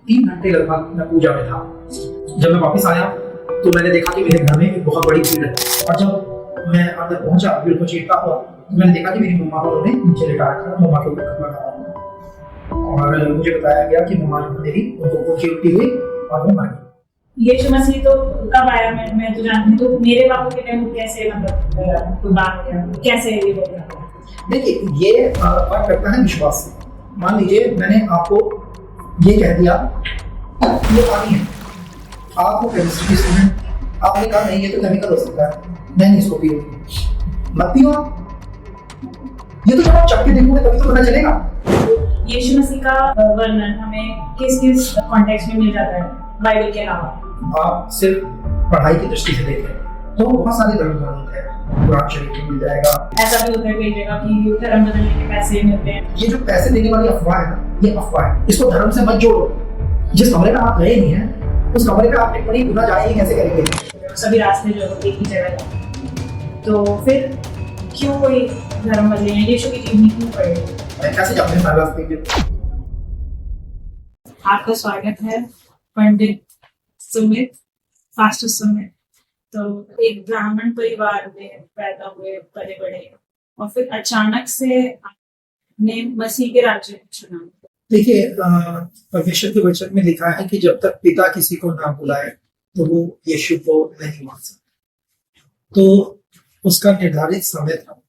3 घंटे लगभग मैं पूजा में था। जब मैं वापस आया तो मैंने देखा कि मेरे घर में एक बहुत बड़ी भीड़ है, और जब मैं अंदर पहुंचा, भीड़ को चीरता हुआ, तो मैंने देखा कि मेरी मम्मा को उन्होंने नीचे लिटा रखा है, मम्मा के ऊपर कपड़ा डाला हुआ, और मुझे बताया गया कि मम्मा मेरी उनको ऊँची उल्टी हुई और वो मर गई। यीशु मसीह तो कब आया मैं तो जानती हूँ, तो मेरे बाबू के टाइम कैसे मतलब कोई बात क्या कैसे ये हो गया? देखिए, ये बात करता है विश्वास से। मान लीजिए मैंने आपको ये कह दिया ये पानी है, आप वो केमिस्ट्री की स्टूडेंट, आपने कहा नहीं ये तो केमिकल हो सकता है, मैं नहीं इसको पीऊंगी, मत पियो आप। ये तो जब आप चख के देखोगे तभी तो पता चलेगा। यीशु मसीह का वर्णन हमें किस किस कॉन्टेक्स्ट में मिल जाता है बाइबल के अलावा? आप सिर्फ पढ़ाई की दृष्टि से देखें तो बहुत सारे धर्म ग्रंथ है, कुरान शरीफ में मिल जाएगा। ऐसा भी होता है कई जगह कि धर्म बदलने के पैसे मिलते हैं। ये जो पैसे देने वाली अफवाह है ना, ये अफवाह है, इसको धर्म से मत जोड़ो। जिस कमरे में आप गए नहीं हैं उस कमरे में आप टिप्पणी गुना जाएंगे कैसे करेंगे? सभी रास्ते जो एक ही जगह जाते, तो फिर क्यों कोई धर्म बदले? यीशु की जीवनी क्यों पड़े? कैसे जाते हैं रास्ते के? आपका स्वागत है पंडित सुमित, फास्टर सुमित। तो एक ब्राह्मण परिवार में पैदा हुए, बड़े बड़े, और फिर अचानक से आपने मसीह के राज्य को चुना। देखिए, परमेश्वर के वचन में लिखा है कि जब तक पिता किसी को ना बुलाए तो वो यीशु को नहीं मान सकता। तो उसका निर्धारित समय था।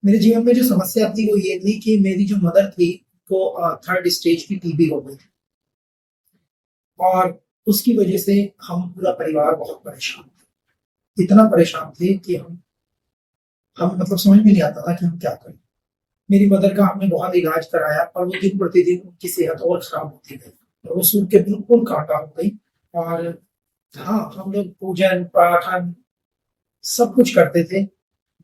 मेरे जीवन में जो समस्या थी वो ये थी कि मेरी जो मदर थी वो 3rd स्टेज की टीबी हो गई थी, और उसकी वजह से हम पूरा परिवार बहुत परेशान थे। इतना परेशान थे कि हम मतलब समझ में नहीं आता था कि हम क्या करें। मेरी मदर का हमने बहुत इलाज कराया, और वो दिन प्रतिदिन उनकी सेहत और खराब होती गई, और वो सुन के बिल्कुल कांटा हो गई। और हाँ, हम लोग पूजन प्रार्थना सब कुछ करते थे।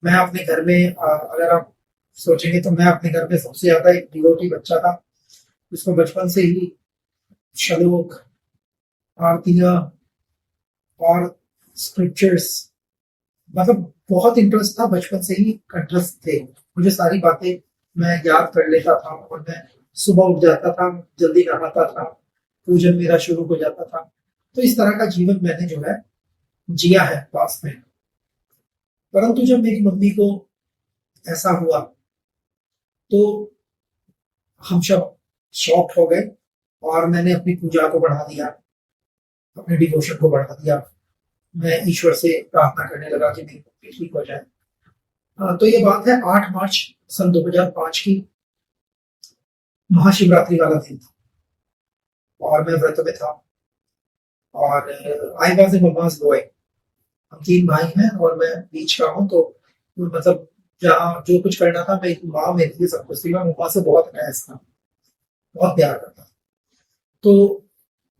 मैं अपने घर में अगर आप सोचेंगे तो मैं अपने घर में सबसे ज्यादा एक डिवोटी बच्चा था, जिसको बचपन से ही श्लोक, आरतियां और स्क्रिप्चर्स, मतलब बहुत इंटरेस्ट था। बचपन से ही इंटरेस्ट थे, मुझे सारी बातें मैं याद कर लेता था, और मैं सुबह उठ जाता था, जल्दी नहाता था, पूजन मेरा शुरू हो जाता था। तो इस तरह का जीवन मैंने जो है जिया है पास में। परंतु जब मेरी मम्मी को ऐसा हुआ तो हम सब शॉक हो गए, और मैंने अपनी पूजा को बढ़ा दिया, अपने डिवोशन को बढ़ा दिया। मैं ईश्वर से प्रार्थना करने लगा कि मेरी मम्मी ठीक हो जाए। तो ये बात है 8 मार्च सन 2005 की, महाशिवरात्रि वाला दिन था, और मैं व्रत में था, और I was a mama's boy. हम 3 भाई हैं और मैं बीच का हूँ, तो मतलब जहाँ जो कुछ करना था, मेरी माँ मेरे लिए सब कुछ थी। मैं मम्मा से बहुत अटैच था, बहुत प्यार करता था। तो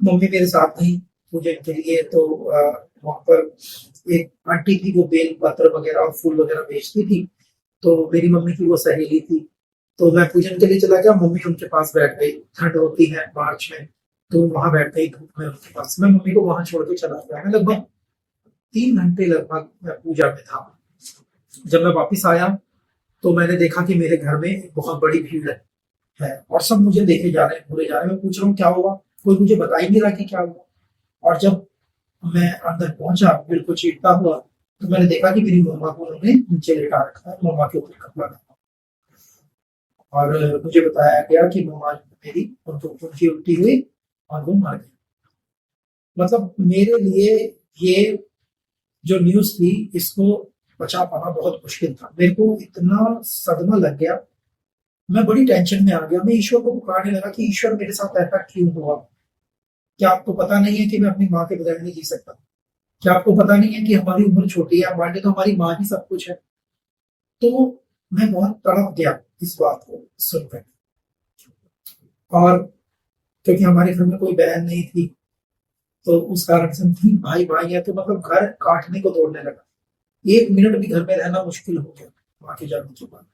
मम्मी मेरे साथ नहीं पूजन के लिए, तो वहां पर एक आंटी थी, वो बेल पत्र वगैरह और फूल वगैरह बेचती थी। तो मेरी मम्मी की वो सहेली थी, तो मैं पूजन के लिए चला गया। मम्मी उनके पास बैठ गई, ठंड होती है मार्च में, तो वहां बैठ गई धूप में उनके पास। मैं मम्मी को वहां छोड़ के चला गया। मैं लगभग 3 घंटे लगभग मैं पूजा में था। जब मैं वापिस आया तो मैंने देखा कि मेरे घर में एक बहुत बड़ी भीड़ है, और सब मुझे देखे जा रहे हैं, घूरे जा रहे हैं। मैं पूछ रहा हूँ क्या हुआ, कोई मुझे बता ही नहीं रहा कि क्या हुआ। और जब मैं अंदर पहुंचा, भीड़ को चीरता हुआ, तो मैंने देखा कि मेरी मम्मा को उन्होंने नीचे लेटा रखा है, मम्मा के ऊपर कपड़ा डाला, और मुझे बताया गया कि मम्मा मेरी उनकी उल्टी हुई और वो मर गई। मतलब मेरे लिए ये जो न्यूज थी, इसको बचा पाना बहुत मुश्किल था। मेरे को इतना सदमा लग गया, मैं बड़ी टेंशन में आ गया। मैं ईश्वर को पुकारने लगा कि ईश्वर मेरे साथ ऐसा क्यों हुआ? क्या आपको पता नहीं है कि मैं अपनी माँ के बगैर नहीं जी सकता? क्या आपको पता नहीं है कि हमारी उम्र छोटी है, हमारे लिए तो हमारी माँ ही सब कुछ है? तो मैं बहुत तड़प गया इस बात को सुनकर, और क्योंकि हमारे घर में कोई बहन नहीं थी, तो उस कारण से 3 भाई भाई है, तो मतलब घर काटने को दौड़ने लगा। 1 मिनट भी घर में रहना मुश्किल हो गया माँ के जाने के बाद।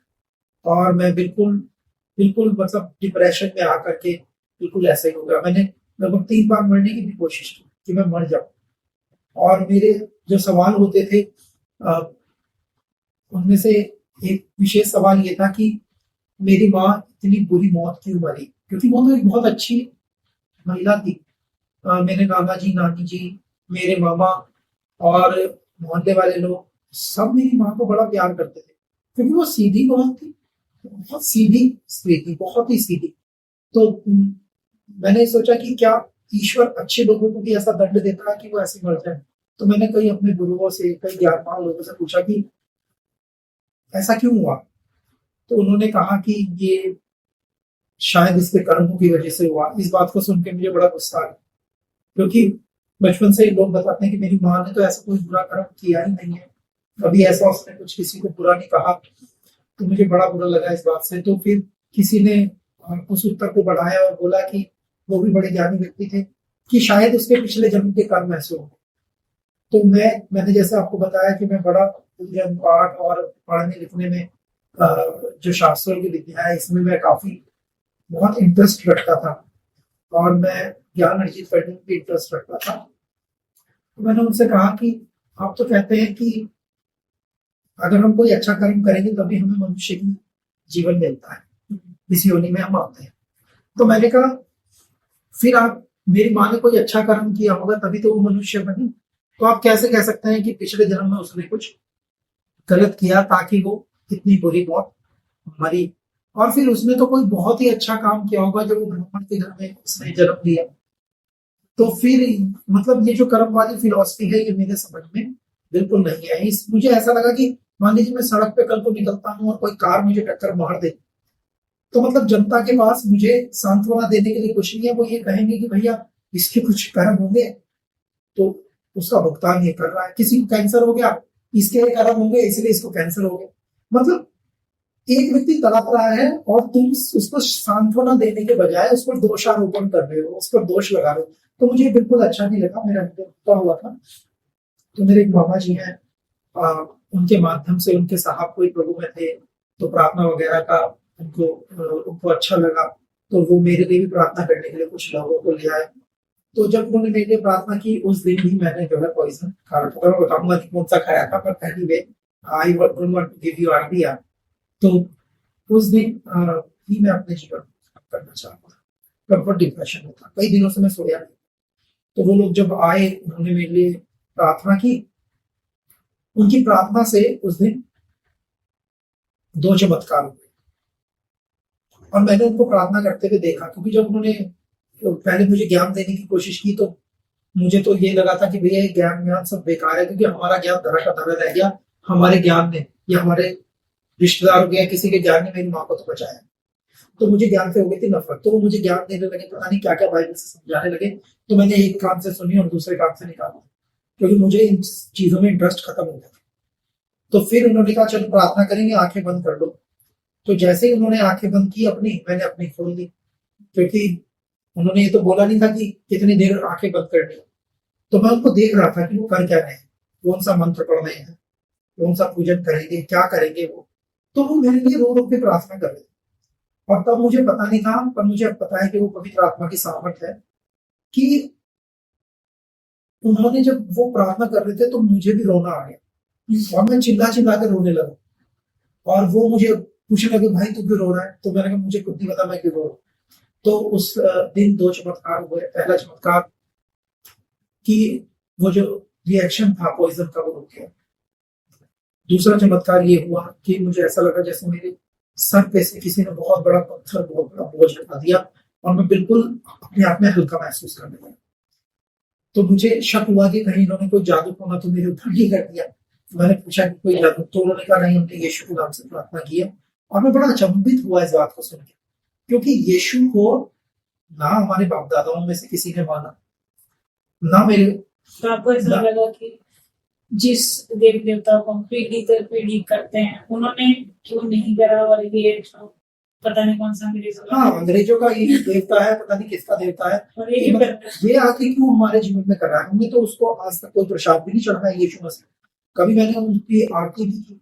और मैं बिल्कुल बिल्कुल मतलब डिप्रेशन में आकर के बिल्कुल ऐसा ही हो गया। मैंने लगभग 3 बार मरने की भी कोशिश की कि मैं मर जाऊं। और मेरे जो सवाल होते थे उनमें से एक विशेष सवाल ये था कि मेरी माँ इतनी बुरी मौत क्यों मरी? क्योंकि वो तो एक बहुत अच्छी महिला थी, मेरे नाना जी, नानी जी, मेरे मामा और मोहल्ले वाले लोग सब मेरी माँ को बड़ा प्यार करते थे, क्योंकि वो सीधी बहुत थी, बहुत सीधी स्त्री थी, बहुत ही सीधी। तो मैंने सोचा कि क्या ईश्वर अच्छे लोगों को भी ऐसा दंड देता है कि वो ऐसे मर जाए। तो मैंने कई अपने गुरुओं से, कई ज्ञानवान लोगों से पूछा कि ऐसा क्यों हुआ। तो उन्होंने कहा कि ये शायद इसके कर्मों की वजह से हुआ। इस बात को सुन के मुझे बड़ा गुस्सा आया, क्योंकि बचपन से ही लोग बताते हैं कि मेरी माँ ने तो ऐसा कोई बुरा कर्म किया ही नहीं है, कभी ऐसा उसने कुछ किसी को बुरा नहीं कहा। तो मुझे बड़ा बुरा लगा इस बात से। तो फिर किसी ने उस उत्तर को बढ़ाया और बोला कि वो भी बड़े ज्ञानी व्यक्ति थे, कि शायद उसके पिछले जन्म के कर्म ऐसे हो। तो मैंने जैसे आपको बताया कि मैं बड़ा पूजन पाठ और पढ़ने लिखने में, जो शास्त्रों की विद्या है इसमें मैं काफी बहुत इंटरेस्ट रखता था, और मैं ज्ञान अर्जित करने में भी इंटरेस्ट रखता था। तो मैंने उनसे कहा कि आप तो कहते हैं कि अगर हम कोई अच्छा कर्म करेंगे तभी हमें मनुष्य की जीवन मिलता है, इस योनि में हम आते हैं। तो मैंने कहा फिर आप, मेरी माँ ने कोई अच्छा कर्म किया होगा तभी तो वो मनुष्य बनी, तो आप कैसे कह सकते हैं कि पिछले जन्म में उसने कुछ गलत किया ताकि वो इतनी बुरी मौत मरी। और फिर उसने तो कोई बहुत ही अच्छा काम किया होगा जो वो ब्राह्मण के घर में उसने जन्म लिया। तो फिर मतलब ये जो कर्म वाली फिलॉसफी है ये मेरे समझ में बिल्कुल नहीं है। इस मुझे ऐसा लगा कि मान लीजिए मैं सड़क पे कल को निकलता हूँ और कोई कार मुझे टक्कर मार दे, तो मतलब जनता के पास मुझे सांत्वना देने के लिए कुछ नहीं है। वो ये कहेंगे कि भैया इसके कुछ कर्म होंगे तो उसका भुगतान ये कर रहा है, किसी को कैंसर हो गया इसके कर्म होंगे इसलिए इसको कैंसर हो गया। मतलब एक व्यक्ति तड़प रहा है और तुम उसको सांत्वना देने के बजाय उस पर दोषारोपण कर रहे हो, उस पर दोष लगा रहे हो। तो मुझे बिल्कुल अच्छा नहीं लगा, मेरा रुका हुआ था। तो मेरे एक मामा जी हैं, उनके माध्यम से, उनके साहब कोई प्रभु में थे, तो प्रार्थना वगैरह का उनको अच्छा लगा, तो वो मेरे लिए भी प्रार्थना करने के लिए कुछ लोगों को ले आए। तो जब उन्होंने मेरे लिए प्रार्थना की उस दिन ही मैंने जो है पॉइजन खा रखा था। मैं बताऊंगा कि कौन सा खाया था, पर पहली वे I don't want to give you idea. तो उस दिन ही मैं अपने जीवन करना चाहता था, कंफर्ट डिप्रेशन में था, कई दिनों से मैं सोया नहीं। तो वो लोग जब आए उन्होंने मेरे लिए प्रार्थना की, उनकी प्रार्थना से उस दिन 2 चमत्कार हुए और मैंने उनको प्रार्थना करते हुए देखा। क्योंकि जब उन्होंने पहले मुझे ज्ञान देने की कोशिश की तो मुझे तो ये लगा था कि भैया ज्ञान सब बेकार है, क्योंकि हमारा ज्ञान धरा का धरा रह गया। हमारे ज्ञान ने या हमारे रिश्तेदार हो गया, किसी के ज्ञान ने मेरी माँ को तो बचाया। तो मुझे ज्ञान से हो गई थी नफरत। तो वो मुझे ज्ञान देने लगे, पता नहीं क्या क्या बाइबल से समझाने लगे। तो मैंने एक कान से सुनी और दूसरे कान से निकाला, क्योंकि मुझे इन चीजों में इंटरेस्ट खत्म हो गया। तो फिर उन्होंने कहा चलो प्रार्थना करेंगे, आंखें बंद कर लो। तो जैसे ही उन्होंने आंखें बंद की अपनी, मैंने अपनी खोल ली, क्योंकि उन्होंने ये तो बोला नहीं था कि कितनी देर आंखें बंद करनी। तो मैं उनको देख रहा था कि वो कर क्या रहे हैं, कौन सा मंत्र पढ़ रहे हैं, कौन सा पूजन करेंगे, क्या करेंगे वो। तो वो मेरे लिए रो रो के प्रार्थना कर रहे थे। और तब मुझे पता नहीं था, पर मुझे अब पता है कि वो पवित्र आत्मा की सामर्थ है कि उन्होंने जब वो प्रार्थना कर रहे थे तो मुझे भी रोना आ गया और मैं चिल्ला चिल्ला कर रोने लगा। और वो मुझे पूछने लगे भाई तू क्यों रो रहा है। तो मैंने कहा मुझे खुद नहीं पता मैं क्यों रो रहा हूँ। तो उस दिन 2 चमत्कार हुए। पहला चमत्कार कि वो जो रिएक्शन था पॉइजन का वो रुक गया। दूसरा चमत्कार ये हुआ कि मुझे ऐसा लगा जैसे मेरे सर पे से किसी ने बहुत बड़ा पत्थर, बहुत बड़ा बोझ हटा दिया और मैं बिल्कुल अपने आप में हल्का महसूस करने लगा। तो मुझे शक हुआ कि कहीं इन्होंने कोई जादू टोना तो मेरे ऊपर ही कर दिया। मैंने पूछा कि कोई जादू, तो उन्होंने कहा नहीं, हमने यीशु के नाम से प्रार्थना की है। और मैं बड़ा अचंभित हुआ इस बात को सुन के, क्योंकि यीशु को ना हमारे बाप दादाओं में से किसी ने माना, ना मेरे। तो आपको ऐसा लगा कि जिस देवी देवता को हम पीढ़ी दर पीढ़ी करते हैं उन्होंने क्यों नहीं करा, और ये पता नहीं कौन सा अंग्रेजों का, हाँ अंग्रेजों का ये देवता है, पता नहीं किसका देवता है, और ये आके क्यों हमारे जीवन में कर रहा है। हमने तो उसको आज तक कोई प्रसाद भी नहीं चढ़ाया यीशु मसीह। कभी मैंने उनकी आरती नहीं की,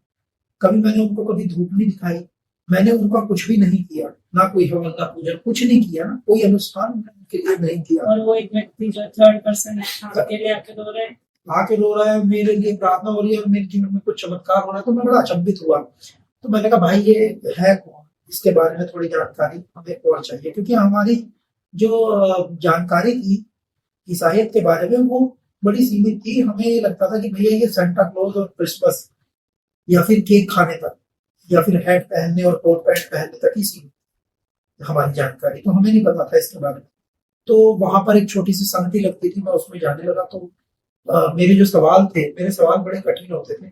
कभी मैंने उनको कभी धूप नहीं दिखाई, मैंने उनका कुछ भी नहीं किया, ना कोई हवन ना पूजन, कुछ नहीं किया, ना कोई अनुष्ठान उनके लिए नहीं किया। और वो एक व्यक्ति जो थर्ड पर्सन है अकेले आके रो रहा है, मेरे लिए प्रार्थना हो रही है और मेरे जीवन में कुछ चमत्कार हो रहा है। तो मैं बड़ा अचंभित हुआ। तो मैंने कहा भाई ये है कौन, इसके बारे में थोड़ी जानकारी हमें और चाहिए, क्योंकि हमारी जो जानकारी थी ईसाइयत के बारे में वो बड़ी सीमित थी। हमें ये लगता था कि भैया ये सेंटा क्लॉज और क्रिसमस या फिर केक खाने तक या फिर हैट पहनने और कोट पैंट पहनने तक ही सीमित हमारी जानकारी, तो हमें नहीं पता था इसके बारे में। तो वहां पर एक छोटी सी संगति लगती थी, मैं उसमें जाने लगा। तो मेरे जो सवाल थे, मेरे सवाल बड़े कठिन होते थे,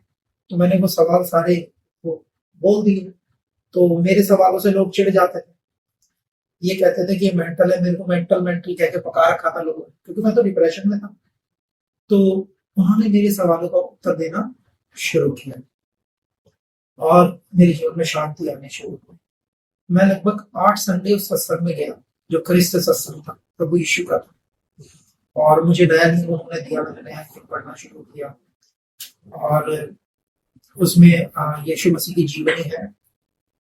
तो मैंने वो सवाल सारे वो बोल दिए। तो मेरे सवालों से लोग चिढ़ जाते थे, ये कहते थे कि ये मेंटल है, मेरे को मेंटल मेंटल कह के पका रखा था लोगों ने, क्योंकि मैं तो डिप्रेशन में था। तो उन्होंने मेरे सवालों का उत्तर देना शुरू किया और मेरे जीवन में शांति आनी शुरू हुई। मैं लगभग 8 संडे उस सत्संग में गया जो क्रिस्त सत्संग था, प्रभु यीशु का था। और मुझे नया नियम उन्होंने दिया, मैंने नया नियम पढ़ना शुरू किया और उसमें यीशु मसीह की जीवनी है।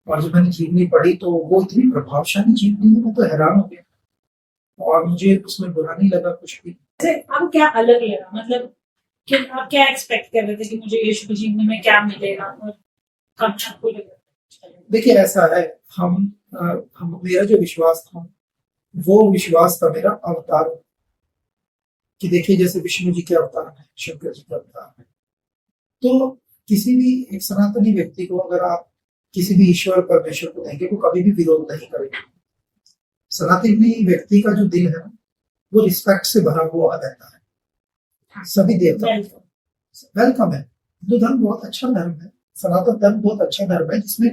और जब मैंने जीवनी पढ़ी तो वो इतनी प्रभावशाली जीवनी है, मैं तो हैरान हो गया और मुझे उसमें बुरा नहीं लगा कुछ भी। अब क्या अलग लगा, मतलब कि आप क्या एक्सपेक्ट कर रहे थे कि मुझे यीशु की जीवनी में क्या मिलेगा और कब आपको लगा? देखिए ऐसा है, हम मेरा जो विश्वास था वो विश्वास था मेरा अवतार कि देखिए जैसे विष्णु जी के अवतार है, शंकर जी के अवतार है। तो किसी भी एक सनातनी व्यक्ति को अगर आप किसी भी ईश्वर परमेश्वर को देंगे वो कभी भी विरोध नहीं करेगा। सनातनी व्यक्ति का जो दिल है वो रिस्पेक्ट से भरा हुआ रहता है। सभी देवता वेलकम है। हिंदू धर्म बहुत अच्छा धर्म है, सनातन धर्म बहुत अच्छा धर्म है जिसमें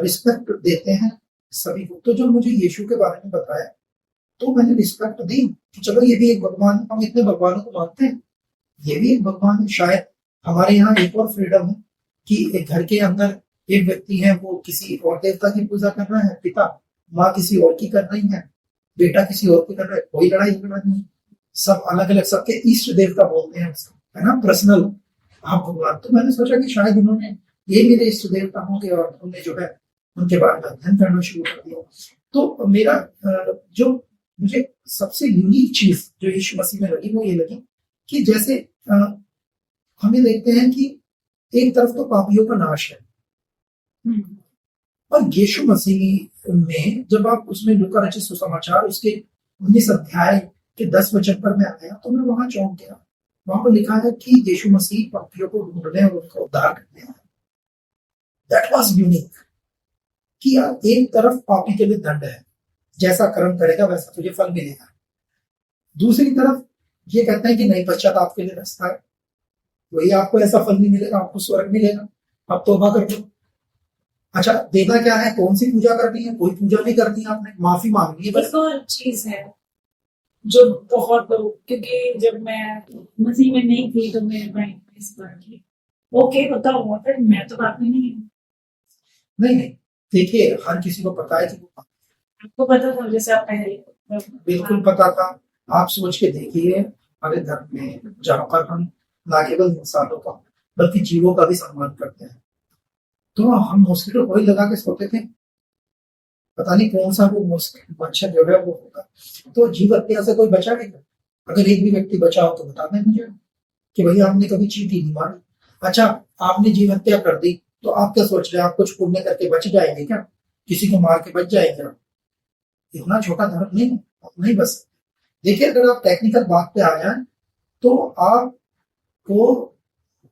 रिस्पेक्ट देते हैं सभी को। तो जो मुझे यीशु के बारे में बताया तो मैंने रिस्पेक्ट दी कि चलो ये भी एक भगवान, हम इतने भगवानों को मानते हैं, ये भी एक भगवान है। शायद हमारे यहाँ एक और फ्रीडम है कि एक घर के अंदर एक व्यक्ति है वो किसी और देवता की पूजा कर रहा है, पिता माँ किसी और की कर रही है, बेटा किसी और की कर रहा है, कोई लड़ाई झगड़ा नहीं, सब अलग अलग, सबके इष्ट देवता बोलते हैं उसको, है ना, पर्सनल आप भगवान। तो मैंने सोचा कि शायद इन्होंने ये मेरे इष्ट देवता होंगे और उन्होंने जो है उनके बारे में अध्ययन करना शुरू कर दिया। तो मेरा जो मुझे सबसे यूनिक चीज जो यीशु मसीह में लगी वो ये लगी कि जैसे हमें देखते हैं कि एक तरफ तो पापियों का नाश है और यीशु मसीह में जब आप उसमें लूका रचित सुसमाचार उसके 19 अध्याय के 10 वचन पर मैं आया तो मैं वहां चौंक गया। वहां पर लिखा है कि यीशु मसीह पापियों को ढूंढने और उनका उद्धार करने आए। दैट वाज यूनिक कि यार एक तरफ पापी के लिए दंड है, जैसा कर्म करेगा वैसा तुझे फल मिलेगा, दूसरी तरफ ये कहते हैं कि नहीं पश्चाताप के लिए रास्ता है, वही आपको ऐसा फल नहीं मिलेगा, आपको स्वर्ग मिलेगा, आप तौबा कर दो। अच्छा देना क्या है, कौन सी पूजा करनी है, कोई पूजा नहीं करनी है, आपने माफी मांगनी है बस। एक और चीज है जो बहुत लोग, क्योंकि जब मैं मसीह में नहीं थी तो मेरे भाई इस बार की ओके होता हुआ था, मैं तो पापी नहीं हूँ। नहीं देखिए हर किसी को पता है कि आपको पता था जैसे आप पहले? बिल्कुल पता था। आप सोच के देखिए हमारे धर्म में जहाँ पर हम ना केवल इंसानों का बल्कि जीवों का भी सम्मान करते हैं, तो हम मॉस्किटो कोई लगा के सोते थे, पता नहीं कौन सा वो मच्छर जो है वो होगा। तो जीव हत्या से कोई बचा नहीं। अगर एक भी व्यक्ति बचा हो तो बता दें मुझे कि भैया हमने कभी चींटी नहीं मारी। अच्छा आपने जीव हत्या कर दी तो आप क्या सोच रहे हैं, आप कुछ पुण्य करके बच जाएंगे क्या, किसी को मार के बच जाएंगे? इतना छोटा धर्म नहीं बस। देखिए अगर आप टेक्निकल बात पे आ जाए तो आपको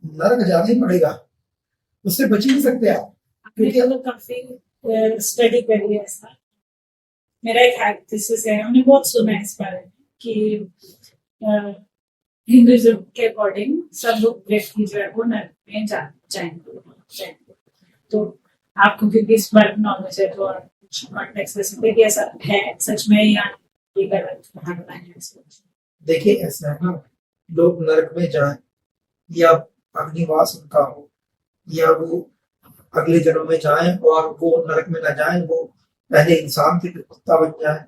नरक जाना ही पड़ेगा, उससे बच ही नहीं सकते आप। क्योंकि तो काफी स्टडी करी है ऐसा, मेरा एक हाइपोथेसिस है, हमने बहुत सुना है इस बारे में कि हिंदुइज्म के अकॉर्डिंग सब लोग व्यक्ति जो है वो नरक में जाएंगे। तो आपको क्योंकि इस बारे में नॉलेज है तो कॉन्टेक्स्ट दे सकते कि ऐसा है सच में या ये गलत धारणा है? देखिए ऐसा है ना, लोग नरक में जाए या अग्निवास उनका हो या वो अगले जन्म में जाए और वो नरक में न जाए, वो पहले इंसान थे फिर कुत्ता बन जाए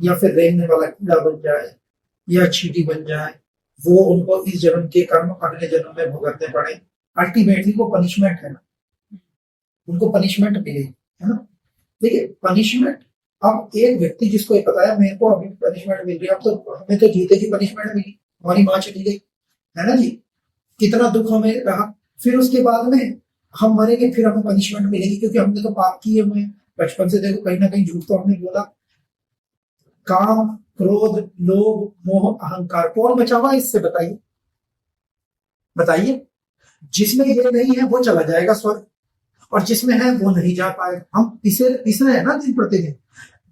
या फिर रेंगने वाला कीड़ा बन जाए या चींटी बन जाए, वो उनको इस जन्म के कर्म अगले जन्म में भुगतने पड़े। अल्टीमेटली वो पनिशमेंट है ना, उनको पनिशमेंट मिलेगी, है ना। देखिए पनिशमेंट, अब एक व्यक्ति जिसको ये पता है मेरे को अभी पनिशमेंट मिल रही है, अब तो हमें तो जीते की पनिशमेंट मिली, हमारी माँ चली गई, है ना जी, कितना दुख हमें रहा। फिर उसके बाद में हम मरेंगे, फिर हमें पनिशमेंट मिलेगी क्योंकि हमने तो पाप किए हुए हैं बचपन से। देखो कहीं ना कहीं झूठ तो हमने बोला, काम, क्रोध, लोभ, मोह, अहंकार, कौन बचा हुआ है इससे? बताइए बताइए। जिसमें ये नहीं है वो चला जाएगा स्वर्ग, और जिसमें है वो नहीं जा पाएगा। हम पिस रहे हैं ना दिन प्रतिदिन,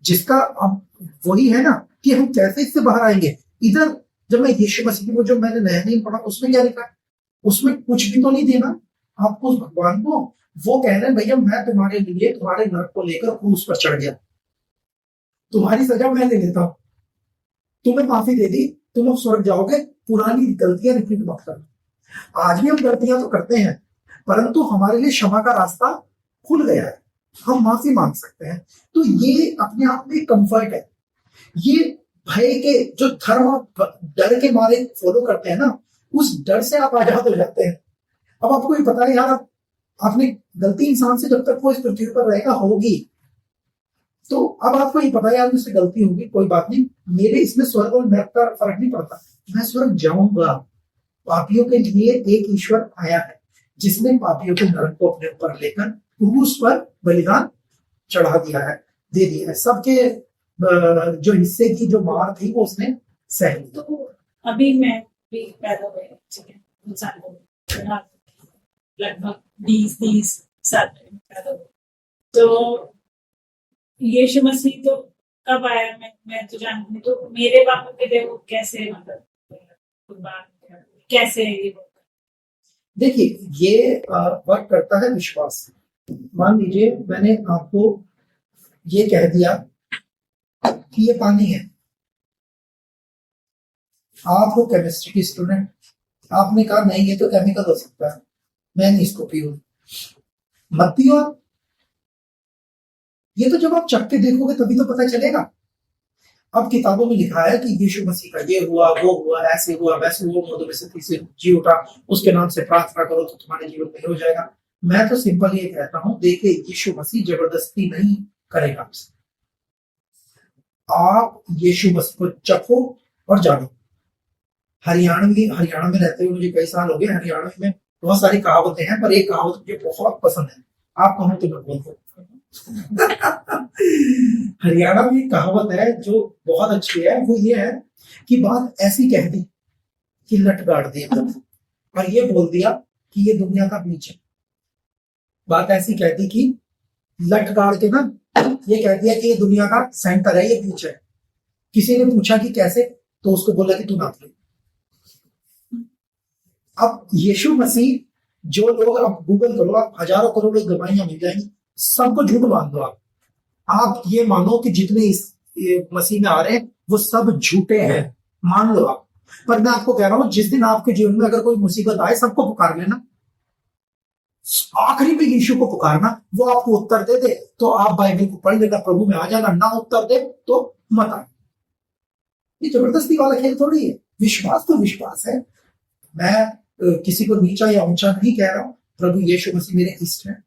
जिसका अब वही है ना कि हम कैसे इससे बाहर आएंगे। इधर जब मैं यीशु मसीह की वो जो मैंने नया नियम पढ़ा उसमें क्या लिखा है? उसमें कुछ भी तो नहीं देना आपको उस भगवान को। वो कह रहे हैं भैया मैं तुम्हारे लिए तुम्हारे नरक को लेकर क्रूस पर चढ़ गया, तुम्हारी सजा मैं ले लेता हूं, तुम्हें माफी दे दी, तुम अब स्वर्ग जाओगे, पुरानी गलतियां रिपीट मत करना। आज भी हम गलतियां तो करते हैं, परंतु हमारे लिए क्षमा का रास्ता खुल गया है, हम माफी मांग सकते हैं। तो ये अपने आप में कंफर्ट है। ये भय के जो धर्म डर के मारे फॉलो करते हैं ना, उस डर से आप आजाद हो जाते हैं। अब आपको ये पता है यार, आपने गलती इंसान से जब तक वो इस पृथ्वी पर रहेगा होगी, तो अब आपको ये पता है यार मुझसे गलती होगी, कोई बात नहीं, मेरे इसमें स्वर्ग और नरक का फर्क नहीं पड़ता, मैं स्वर्ग जाऊंगा। पापियों के लिए एक ईश्वर आया है जिसने पापियों के नरक को अपने ऊपर लेकर क्रूस पर बलिदान चढ़ा दिया है, दे दिया है। सबके जो हिस्से की जो मार थी वो उसने सह ली। तो अभी मैं भी पैदा हुए, ठीक है, इंसान को लगभग 20 साल में पैदा हुए। तो यीशु मसीह तो कब आया मैं तो जानती हूँ। तो मेरे पापा के लिए वो कैसे, मतलब कुर्बान कैसे ये? देखिए ये वर्क करता है विश्वास। मान लीजिए मैंने आपको ये कह दिया कि ये पानी है, आप हो केमिस्ट्री की स्टूडेंट, आपने कहा नहीं ये तो केमिकल हो सकता है, मैं नहीं इसको पीऊं, मत पियो आप। ये तो जब आप चख के देखोगे तभी तो पता चलेगा। अब किताबों में लिखा है कि यीशु मसीह का ये हुआ, वो हुआ, ऐसे हुआ, वैसे हुआ, मुर्दों में से तीसरे जी उठा, उसके नाम से प्रार्थना करो तो तुम्हारे जीवन में हो जाएगा। मैं तो सिंपल ये कहता हूं, देखिए यीशु मसीह जबरदस्ती नहीं करेगा आपसे। आप यीशु मसीह को चखो और जानो। हरियाणा में रहते हुए मुझे कई साल हो गए। हरियाणा में बहुत सारी कहावतें हैं, पर एक कहावत मुझे बहुत पसंद है, आप कहो तो मैं बोल सकता हूँ। हरियाणा में एक कहावत है जो बहुत अच्छी है, वो ये है कि बात ऐसी कह दी कि लट गाड़ दी, और ये बोल दिया कि ये दुनिया का बीच है। बात ऐसी कह दी कि लट गाड़ के ना ये कह दिया कि ये दुनिया का सेंटर है, ये बीच है। किसी ने पूछा कि कैसे, तो उसको बोला कि तू नाप ले। अब यीशु मसीह, जो लोग, अब गूगल करो, आप हजारों करोड़ों गवाहियां मिल जाएंगी, सबको झूठ मान दो। आप ये मानो कि जितने इस मसीह में आ रहे हैं वो सब झूठे हैं, मान लो आप। पर मैं आपको कह रहा हूं, जिस दिन आपके जीवन में अगर कोई मुसीबत आए, सबको पुकार लेना, आखिरी में यीशु को पुकारना, वो आपको उत्तर दे दे तो आप बाइबल को पढ़ लेना, प्रभु में आ जाना। ना उत्तर दे तो मत आए। ये जबरदस्ती वाला खेल थोड़ी है। विश्वास तो विश्वास है। मैं किसी को नीचा या ऊंचा नहीं कह रहा हूं। प्रभु यीशु मसीह मेरे इष्ट हैं,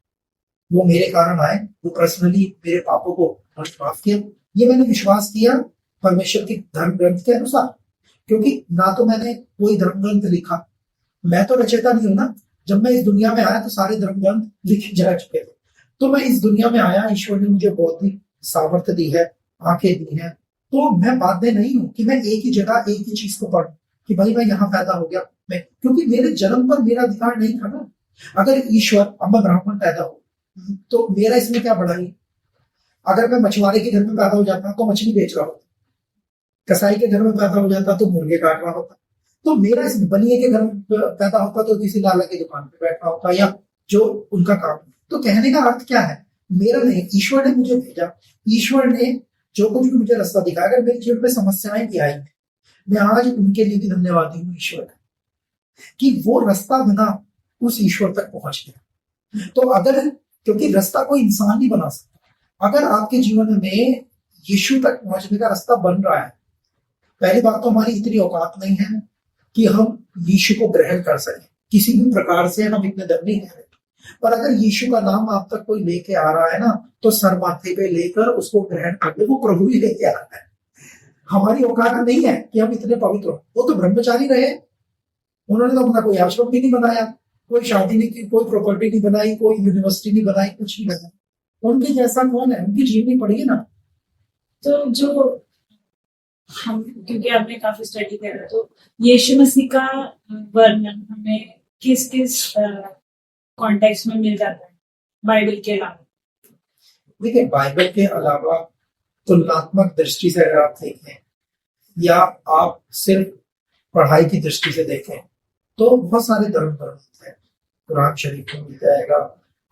वो मेरे कारण आए, वो पर्सनली मेरे पापों को माफ किया। ये मैंने विश्वास किया परमेश्वर के धर्म ग्रंथ के अनुसार, क्योंकि ना तो मैंने कोई धर्म ग्रंथ लिखा, मैं तो रचयिता नहीं हूं ना। जब मैं इस दुनिया में आया तो सारे धर्म ग्रंथ लिखे जा चुके थे। तो मैं इस दुनिया में आया, ईश्वर ने मुझे बहुत ही सामर्थ्य दी है, आंखें दी हैं, तो मैं बाध्य नहीं हूं कि मैं एक ही जगह एक ही चीज को पढ़ूं कि भाई मैं यहाँ पैदा हो गया, मैं, क्योंकि मेरे जन्म पर मेरा अधिकार नहीं था ना। अगर ईश्वर, अब मैं ब्राह्मण पैदा हो तो मेरा इसमें क्या बढ़ाई? अगर मैं मछुआरे के घर में पैदा हो जाता तो मछली बेच रहा होता, कसाई के घर में पैदा हो जाता तो मुर्गे काट रहा होता, तो मेरा इस बनिए के घर में पैदा होता तो किसी लाला की दुकान पे बैठा होता, या जो उनका काम। तो कहने का अर्थ क्या है? मेरा नहीं, ईश्वर ने मुझे भेजा, ईश्वर ने जो कुछ भी मुझे रास्ता दिखाया। अगर मेरे जीवन में समस्याएं भी आई, मैं आज उनके लिए भी धन्यवादी हूँ ईश्वर कि वो रास्ता बना उस ईश्वर तक पहुंच गया। तो अगर, क्योंकि रास्ता कोई इंसान नहीं बना सकता, अगर आपके जीवन में यीशु तक पहुंचने का रास्ता बन रहा है, पहली बात तो हमारी इतनी औकात नहीं है कि हम यीशु को ग्रहण कर सकें किसी भी प्रकार से, हम इतने धर्मी नहीं है। पर अगर यीशु का नाम आप तक कोई लेके आ रहा है ना, तो सर माथे पे लेकर उसको ग्रहण कर ले, वो प्रभु ही लेके आ रहा है। हमारी औकात नहीं है कि हम इतने पवित्र हो। वो तो ब्रह्मचारी रहे, उन्होंने तो अपना कोई आश्रम भी नहीं बनाया, कोई शादी नहीं की, कोई प्रॉपर्टी नहीं बनाई, कोई यूनिवर्सिटी नहीं बनाई, कुछ नहीं बनाया। उनके जैसा कौन है? उनकी जीवनी पढ़िए ना। तो जो हम क्योंकि आपने काफी स्टडी करा तो यीशु मसीह का वर्णन हमें किस किस कॉन्टेक्स्ट में मिल जाता है बाइबल के अलावा? देखिए, बाइबल के अलावा तुलनात्मक दृष्टि से अगर आप देखें या आप सिर्फ पढ़ाई की दृष्टि से देखें तो बहुत सारे धर्म ग्रंथ हैं। कुरान शरीफ में मिल जाएगा,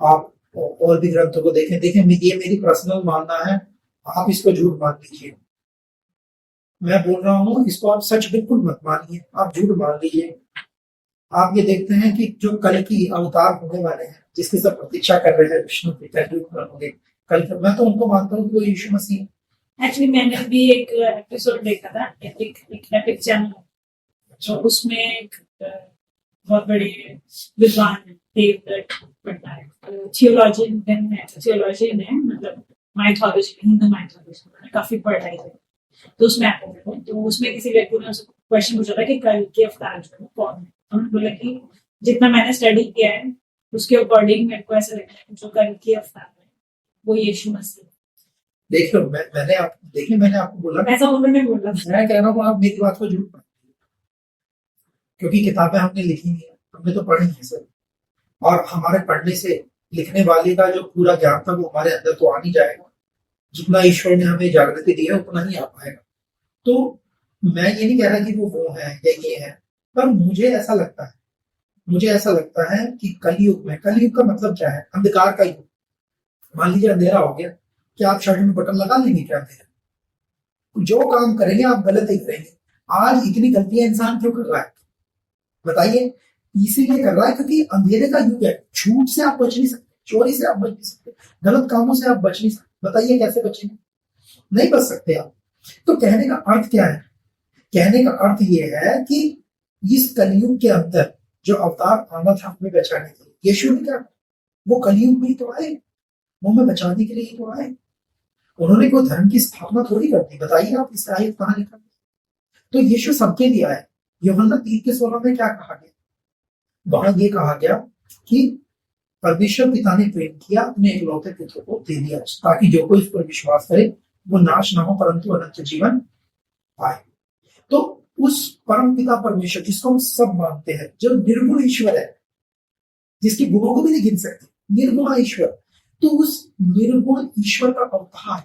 आप और भी ग्रंथों को देखें। ये मेरी पर्सनल मानना है, आप इसको झूठ मान लीजिए, मैं बोल रहा हूँ इसको आप सच बिल्कुल मत मानिए, आप झूठ मान लीजिए। आप ये देखते हैं कि जो कल की अवतार होने वाले हैं, जिसकी सब प्रतीक्षा कर रहे हैं, विष्णु के कलयुग में होंगे कल, मैं तो उनको मानता हूँ कि वो यीशु मसीह। एक्चुअली मैंने भी एक एपिसोड देखा था, एक एपिक चैनल, तो उसमें एक बहुत बड़े विद्वान थियोलॉजियन है, मतलब माइथोलॉजी, हिंदू माइथोलॉजी काफी पढ़ाई है। तो उसमें आता है, तो उसमें किसी व्यक्ति ने उसको क्वेश्चन पूछा था कि कल के अवतार जो है कौन है। उन्होंने बोला कि जितना मैंने स्टडी किया है उसके अकॉर्डिंग मेरे को ऐसा लगता है जो कल के अवतार है वो यीशु मसीह। देखिए मैंने आपको बोला, ऐसा उन्होंने बोला, मैं कह रहा हूँ आप मेरी बात को झूठ मानिए, क्योंकि किताबें हमने लिखी नहीं है, हमने तो पढ़ी है सर, और हमारे पढ़ने से लिखने वाले का जो पूरा ज्ञान था वो हमारे अंदर तो आ नहीं जाएगा। जितना ईश्वर ने हमें जागृति दी है उतना ही आ पाएगा। तो मैं ये नहीं कह रहा कि वो है या ये है, पर मुझे ऐसा लगता है कि कलयुग का मतलब क्या है? अंधकार का युग। मान लीजिए अंधेरा हो गया, क्या आप शर्ट में बटन लगा लेंगे? क्या अंधेरा? जो काम करेंगे आप गलत ही करेंगे। आज इतनी गलतियां इंसान क्यों कर रहा है बताइए? इसीलिए कर रहा है क्योंकि अंधेरे का युग है। झूठ से आप बच नहीं सकते, चोरी से आप बच नहीं सकते, गलत कामों से आप बच नहीं सकते। बताइए कैसे बचेंगे? नहीं बच सकते आप। तो कहने का अर्थ क्या है? कहने का अर्थ ये है कि इस कलयुग के अंदर जो अवतार आना था हमें बचाने के लिए, यीशु ने क्या, वो कलयुग में ही तो आए, वो हमें बचाने के लिए ही तो आए। उन्होंने कोई धर्म की स्थापना थोड़ी कर दी। बताइए आप इस आयत कहां लिखा? तो यीशु सबके लिए आए। यूहन्ना 3:16 में क्या कहा गया? वहां ये कहा गया कि परमेश्वर पिता ने प्रेम किया, अपने इकलौते पुत्र को दे दिया ताकि जो कोई इस पर विश्वास करे वो नाश ना हो परंतु अनंत जीवन पाए। तो उस परम पिता परमेश्वर जिसको हम सब मानते हैं, जो निर्गुण ईश्वर है, जिसके गुणों को भी नहीं गिन सकते, निर्गुण ईश्वर, तो उस निर्गुण ईश्वर का अवतार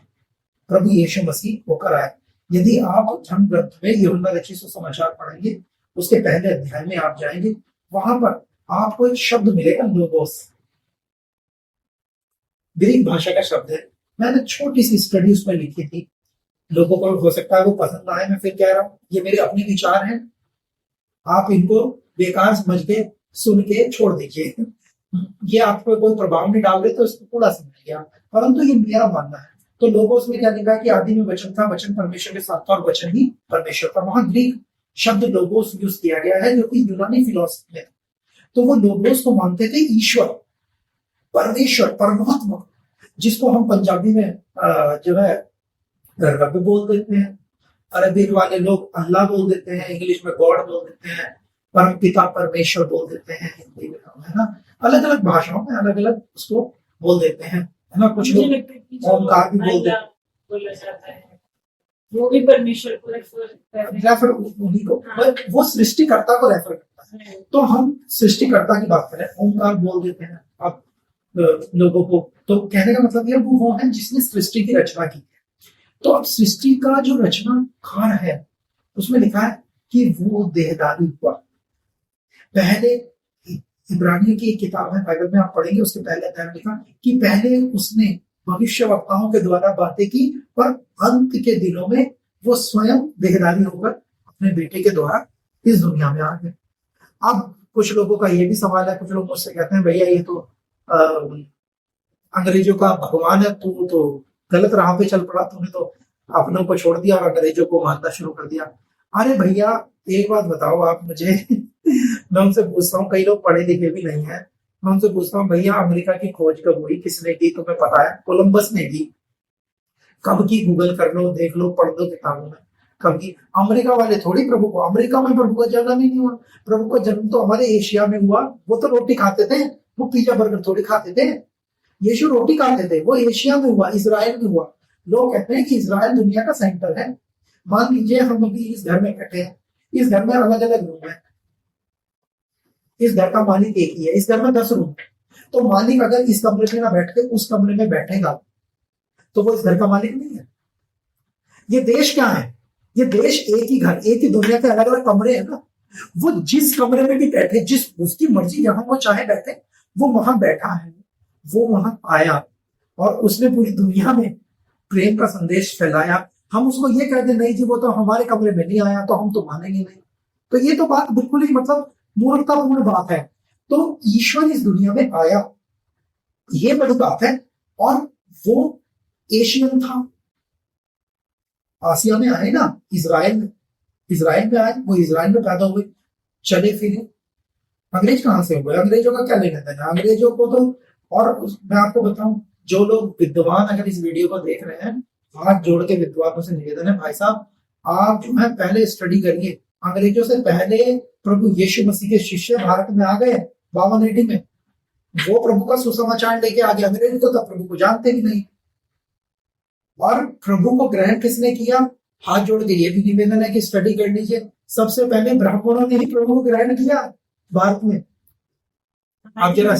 प्रभु यीशु मसीह होकर आए। यदि आप धर्म ग्रंथ में यूहन्ना रचित सुसमाचार पढ़ेंगे, उसके पहले अध्याय में आप जाएंगे, वहां पर आपको एक शब्द मिलेगा, लोगोस। ग्रीक भाषा का शब्द है। मैंने छोटी सी स्टडी उसमें लिखी थी, लोगों को हो सकता है वो पसंद आए, मैं फिर कह रहा हूँ ये मेरे अपने विचार हैं, आप इनको बेकार समझ के सुन के छोड़ दीजिए। ये आपको कोई प्रभाव नहीं डाल रहे तो इसको थोड़ा समझ लिया, परंतु ये मेरा मानना है। तो लोगों उसमें क्या लिखा कि आदि में वचन था, वचन परमेश्वर के साथ था और वचन ही परमेश्वर था। वहां ग्रीक शब्द लोगोस यूज किया गया है जो कि यूनानी फिलोसफी में। तो वो लोगोस को मानते थे ईश्वर, परमेश्वर, परमात्मा, जिसको हम पंजाबी में जो है रब बोल देते हैं, अरबिक वाले लोग अल्लाह बोल देते हैं, इंग्लिश में गॉड बोल देते हैं, परम पिता परमेश्वर बोल देते हैं हिंदी में, है ना। अलग अलग भाषाओं में अलग अलग उसको बोल देते हैं, है ना। कुछ लोग ओमकार भी बोल देते हैं, बोला जाता है वो भी परमेश्वर को रेफर उन्हीं को, वो सृष्टिकर्ता को रेफर करता है। तो हम सृष्टिकर्ता की बात करें, ओमकार बोल देते हैं आप लोगों को। तो कहने का मतलब ये वो है जिसने सृष्टि की रचना की। तो अब सृष्टि का जो रचनाकार है उसमें लिखा है कि वो देहधारी हुआ। पहले इब्रानियों की एक किताब है, बाइबल में आप पढ़ेंगे, उसके पहले अध्याय में लिखा कि पहले उसने भविष्यवक्ताओं के द्वारा बातें की, पर अंत के दिनों में वो स्वयं देहधारी होकर अपने बेटे के द्वारा इस दुनिया में आ गए। अब कुछ लोगों का ये भी सवाल है, कुछ लोग मुझसे कहते हैं भैया ये तो अंग्रेजों का भगवान है, तू तो गलत राह पे चल पड़ा, तूने तो अपनों को छोड़ दिया और अंग्रेजों को मानना शुरू कर दिया। अरे भैया एक बात बताओ आप मुझे मैं उनसे पूछता हूँ, कई लोग पढ़े लिखे भी नहीं है, मैं उनसे पूछता हूँ भैया अमेरिका की खोज कब हुई, किसने की? तुम्हें पता है? कोलंबस ने की। कब की? गूगल कर लो, देख लो, पढ़ लो किताबों में, कब की? अमेरिका वाले थोड़ी प्रभु को, अमेरिका में प्रभु का जन्म ही नहीं हुआ। प्रभु का जन्म तो हमारे एशिया में हुआ। वो तो रोटी खाते थे, वो पिज्जा बर्गर थोड़ी खाते थे। यीशु रोटी खाते थे, वो एशिया में हुआ, इजराइल में हुआ। लोग कहते हैं कि इजराइल दुनिया का सेंटर है, मान लीजिए हम अभी इस घर में बैठे हैं, इस घर में अलग अलग रूम है, इस घर का मालिक एक ही है, इस घर में 10 रूम है। तो मालिक अगर इस कमरे में ना बैठ के उस कमरे में बैठेगा तो वो इस घर का मालिक नहीं है। ये देश क्या है, ये देश एक ही घर, एक ही दुनिया के अलग अलग कमरे हैं ना। वो जिस कमरे में भी बैठे, जिस उसकी मर्जी जहां वो चाहे बैठे, वो वहां बैठा है, वो वहां आया और उसने पूरी दुनिया में प्रेम का संदेश फैलाया। हम उसको ये कहते नहीं जी वो तो हमारे कमरे में नहीं आया तो हम तो मानेंगे नहीं। तो ये तो बात बिल्कुल ही मतलब मूर्खतापूर्ण बात है। तो ईश्वर इस दुनिया में आया, ये बड़ी बात है। और वो एशियन था, आसिया में आए ना, इजराइल में आए, वो इजराइल में पैदा हुए, चले फिरे। अंग्रेज कहाँ से हुए, अंग्रेजों का क्या लेना देना अंग्रेजों को तो। और मैं आपको बताऊं, जो लोग विद्वान अगर इस वीडियो को देख रहे हैं, हाथ जोड़ के विद्वानों से निवेदन है, भाई साहब आप जो है पहले स्टडी करिए। अंग्रेजों से पहले प्रभु यीशु मसीह के शिष्य भारत में आ गए 52 AD में। वो प्रभु का सुसमाचार लेके आ गए, अंग्रेज तो तब प्रभु को जानते भी नहीं। और प्रभु को ग्रहण किसने किया, हाथ जोड़ के ये भी निवेदन है कि स्टडी कर लीजिए, सबसे पहले ब्राह्मणों ने ही प्रभु को ग्रहण किया भारत में। आप जरा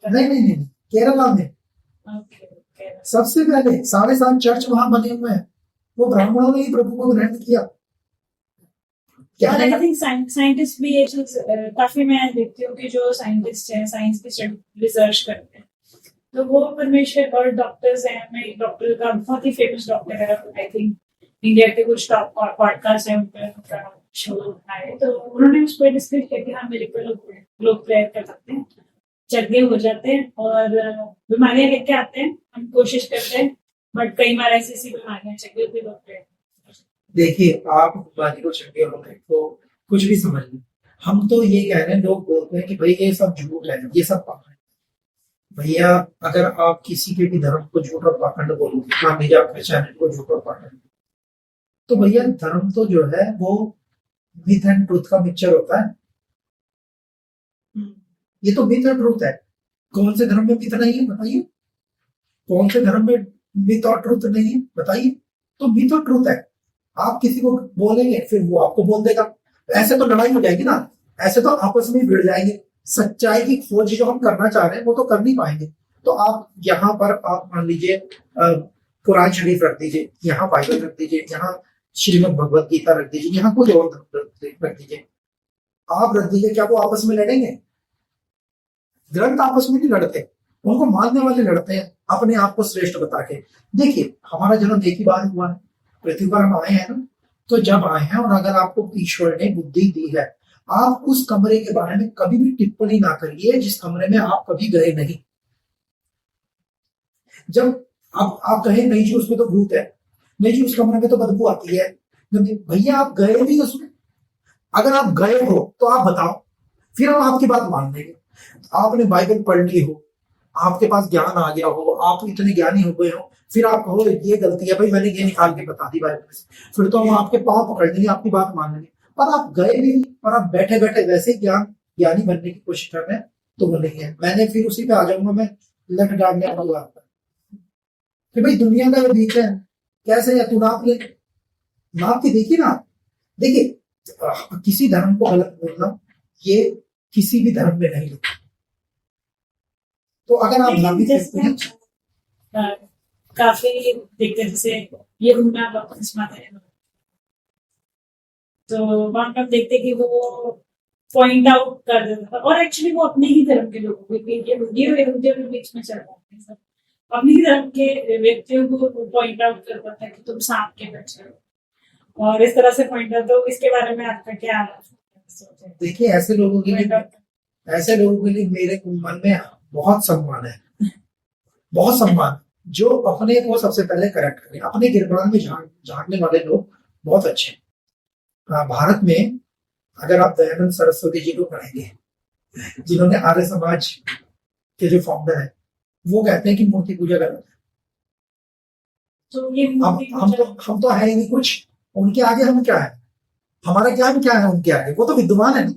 नहीं नहीं नहीं, केरला में सबसे पहले 7.5 चर्च वहां बने हुए हैं, वो ब्राह्मणों ने ही प्रभु को ग्रहण किया। क्या और आई थिंक साइंटिस्ट भी ये चीज काफी मैं देखती हूँ कि जो साइंटिस्ट हैं, साइंस की स्टडी रिसर्च करते हैं, तो वो परमेश्वर, और डॉक्टर्स हैं। मैं एक डॉक्टर का बहुत ही फेमस डॉक्टर है, आई थिंक इंडिया के कुछ टॉप पॉडकास्ट है उनका शो है, तो उन्होंने उसको डिस्कस किया कि हाँ मेरे को लोग प्रेयर कर सकते हैं, जगह हो जाते हैं और बीमारियां लेके आते हैं, हम कोशिश करते हैं, बट कई बार ऐसी ऐसी बीमारियां जगह भी लोग प्रेयर। देखिए आप बीमारी को चंगे हो गए तो कुछ भी समझ लो, हम तो ये कह रहे हैं, लोग बोलते हैं कि भाई ये सब झूठ है, ये सब पाखंड है। भैया अगर आप किसी के भी धर्म को झूठ और पाखंड बोलोगे, मान लीजिए आपके चैनल को झूठ और पाखंड, तो भैया धर्म तो जो है वो मिथ एंड ट्रूथ का मिक्सचर होता है। ये तो मिथ और ट्रूथ है। कौन से धर्म में मिथ नहीं है बताइए, कौन से धर्म में मिथ और ट्रूथ नहीं है बताइए। तो मिथ और ट्रूथ है, आप किसी को बोलेंगे फिर वो आपको बोल देगा, ऐसे तो लड़ाई हो जाएगी ना, ऐसे तो आपस में भिड़ जाएंगे। सच्चाई की खोज जो हम करना चाह रहे हैं वो तो कर नहीं पाएंगे। तो आप यहाँ पर आप मान लीजिए कुरान शरीफ रख दीजिए, यहाँ बाइबल रख दीजिए, यहाँ श्रीमद् भगवत गीता रख दीजिए, यहाँ कोई और रख दीजिए, आप रख दीजिए, क्या वो आपस में लड़ेंगे? ग्रंथ आपस में नहीं लड़ते, उनको मानने वाले लड़ते हैं अपने आप को श्रेष्ठ बता के। देखिए हमारा जन्म एक ही बार हुआ है, पृथ्वी पर हम आए हैं ना, तो जब आए हैं और अगर आपको ईश्वर ने बुद्धि दी है, आप उस कमरे के बारे में कभी भी टिप्पणी ना करिए जिस कमरे में आप कभी गए नहीं। जब आप कहें नहीं जी उसमें तो भूत है, नहीं जी उस कमरे में तो बदबू आती है, भैया आप गए नहीं उसमें, अगर आप गए हो तो आप बताओ, फिर हम आपकी बात मान लेंगे। आपने बाइबल पढ़ ली हो, आपके पास ज्ञान आ गया हो, आप इतने ज्ञानी हो गए हो, फिर आप कहो ये गलती है भाई मैंने ये निकाल के बता दी बाइबल से, फिर तो हम आपके पांव पकड़ लेंगे, आपकी बात मान लेंगे। पर आप गए भी नहीं और आप बैठे बैठे वैसे ज्ञानी बनने की कोशिश कर रहे हैं, तो वो नहीं है। मैंने फिर उसी पे आ जाऊंगा, मैं लट डालने वाला कि भाई दुनिया का ये बीच है, कैसे है तू नाप ले, नाप के देखिए ना। देखिए किसी धर्म को गलत बोलना ये किसी भी धर्म में नहीं होता। तो अगर आप नापी देखते हैं काफी देखते हैं, जैसे ये घूमना बपतिस्मा है, तो वहां पर देखते कि वो पॉइंट आउट कर देता था, और एक्चुअली वो अपने ही धर्म के लोगों के बीच में चल रहा है, अपने ही धर्म के व्यक्तियों को पॉइंट आउट करता था कि तुम सांप के बच्चे हो, और इस तरह से पॉइंट आउट। तो इसके बारे में आपका क्या सोच है? देखिए ऐसे लोगों के लिए मेरे मन में बहुत सम्मान है, बहुत सम्मान, जो अपने को सबसे पहले करेक्ट करें, अपने गिरबान में झांकने वाले लोग बहुत अच्छे हैं। भारत में अगर आप दयानंद सरस्वती जी को पढ़ेंगे, जिन्होंने आर्य समाज के जो फाउंडर है, वो कहते हैं कि मूर्ति पूजा गलत है। तो ये हम तो है ही नहीं कुछ, उनके आगे हम क्या है, हमारा क्या है उनके आगे, वो तो विद्वान है ना।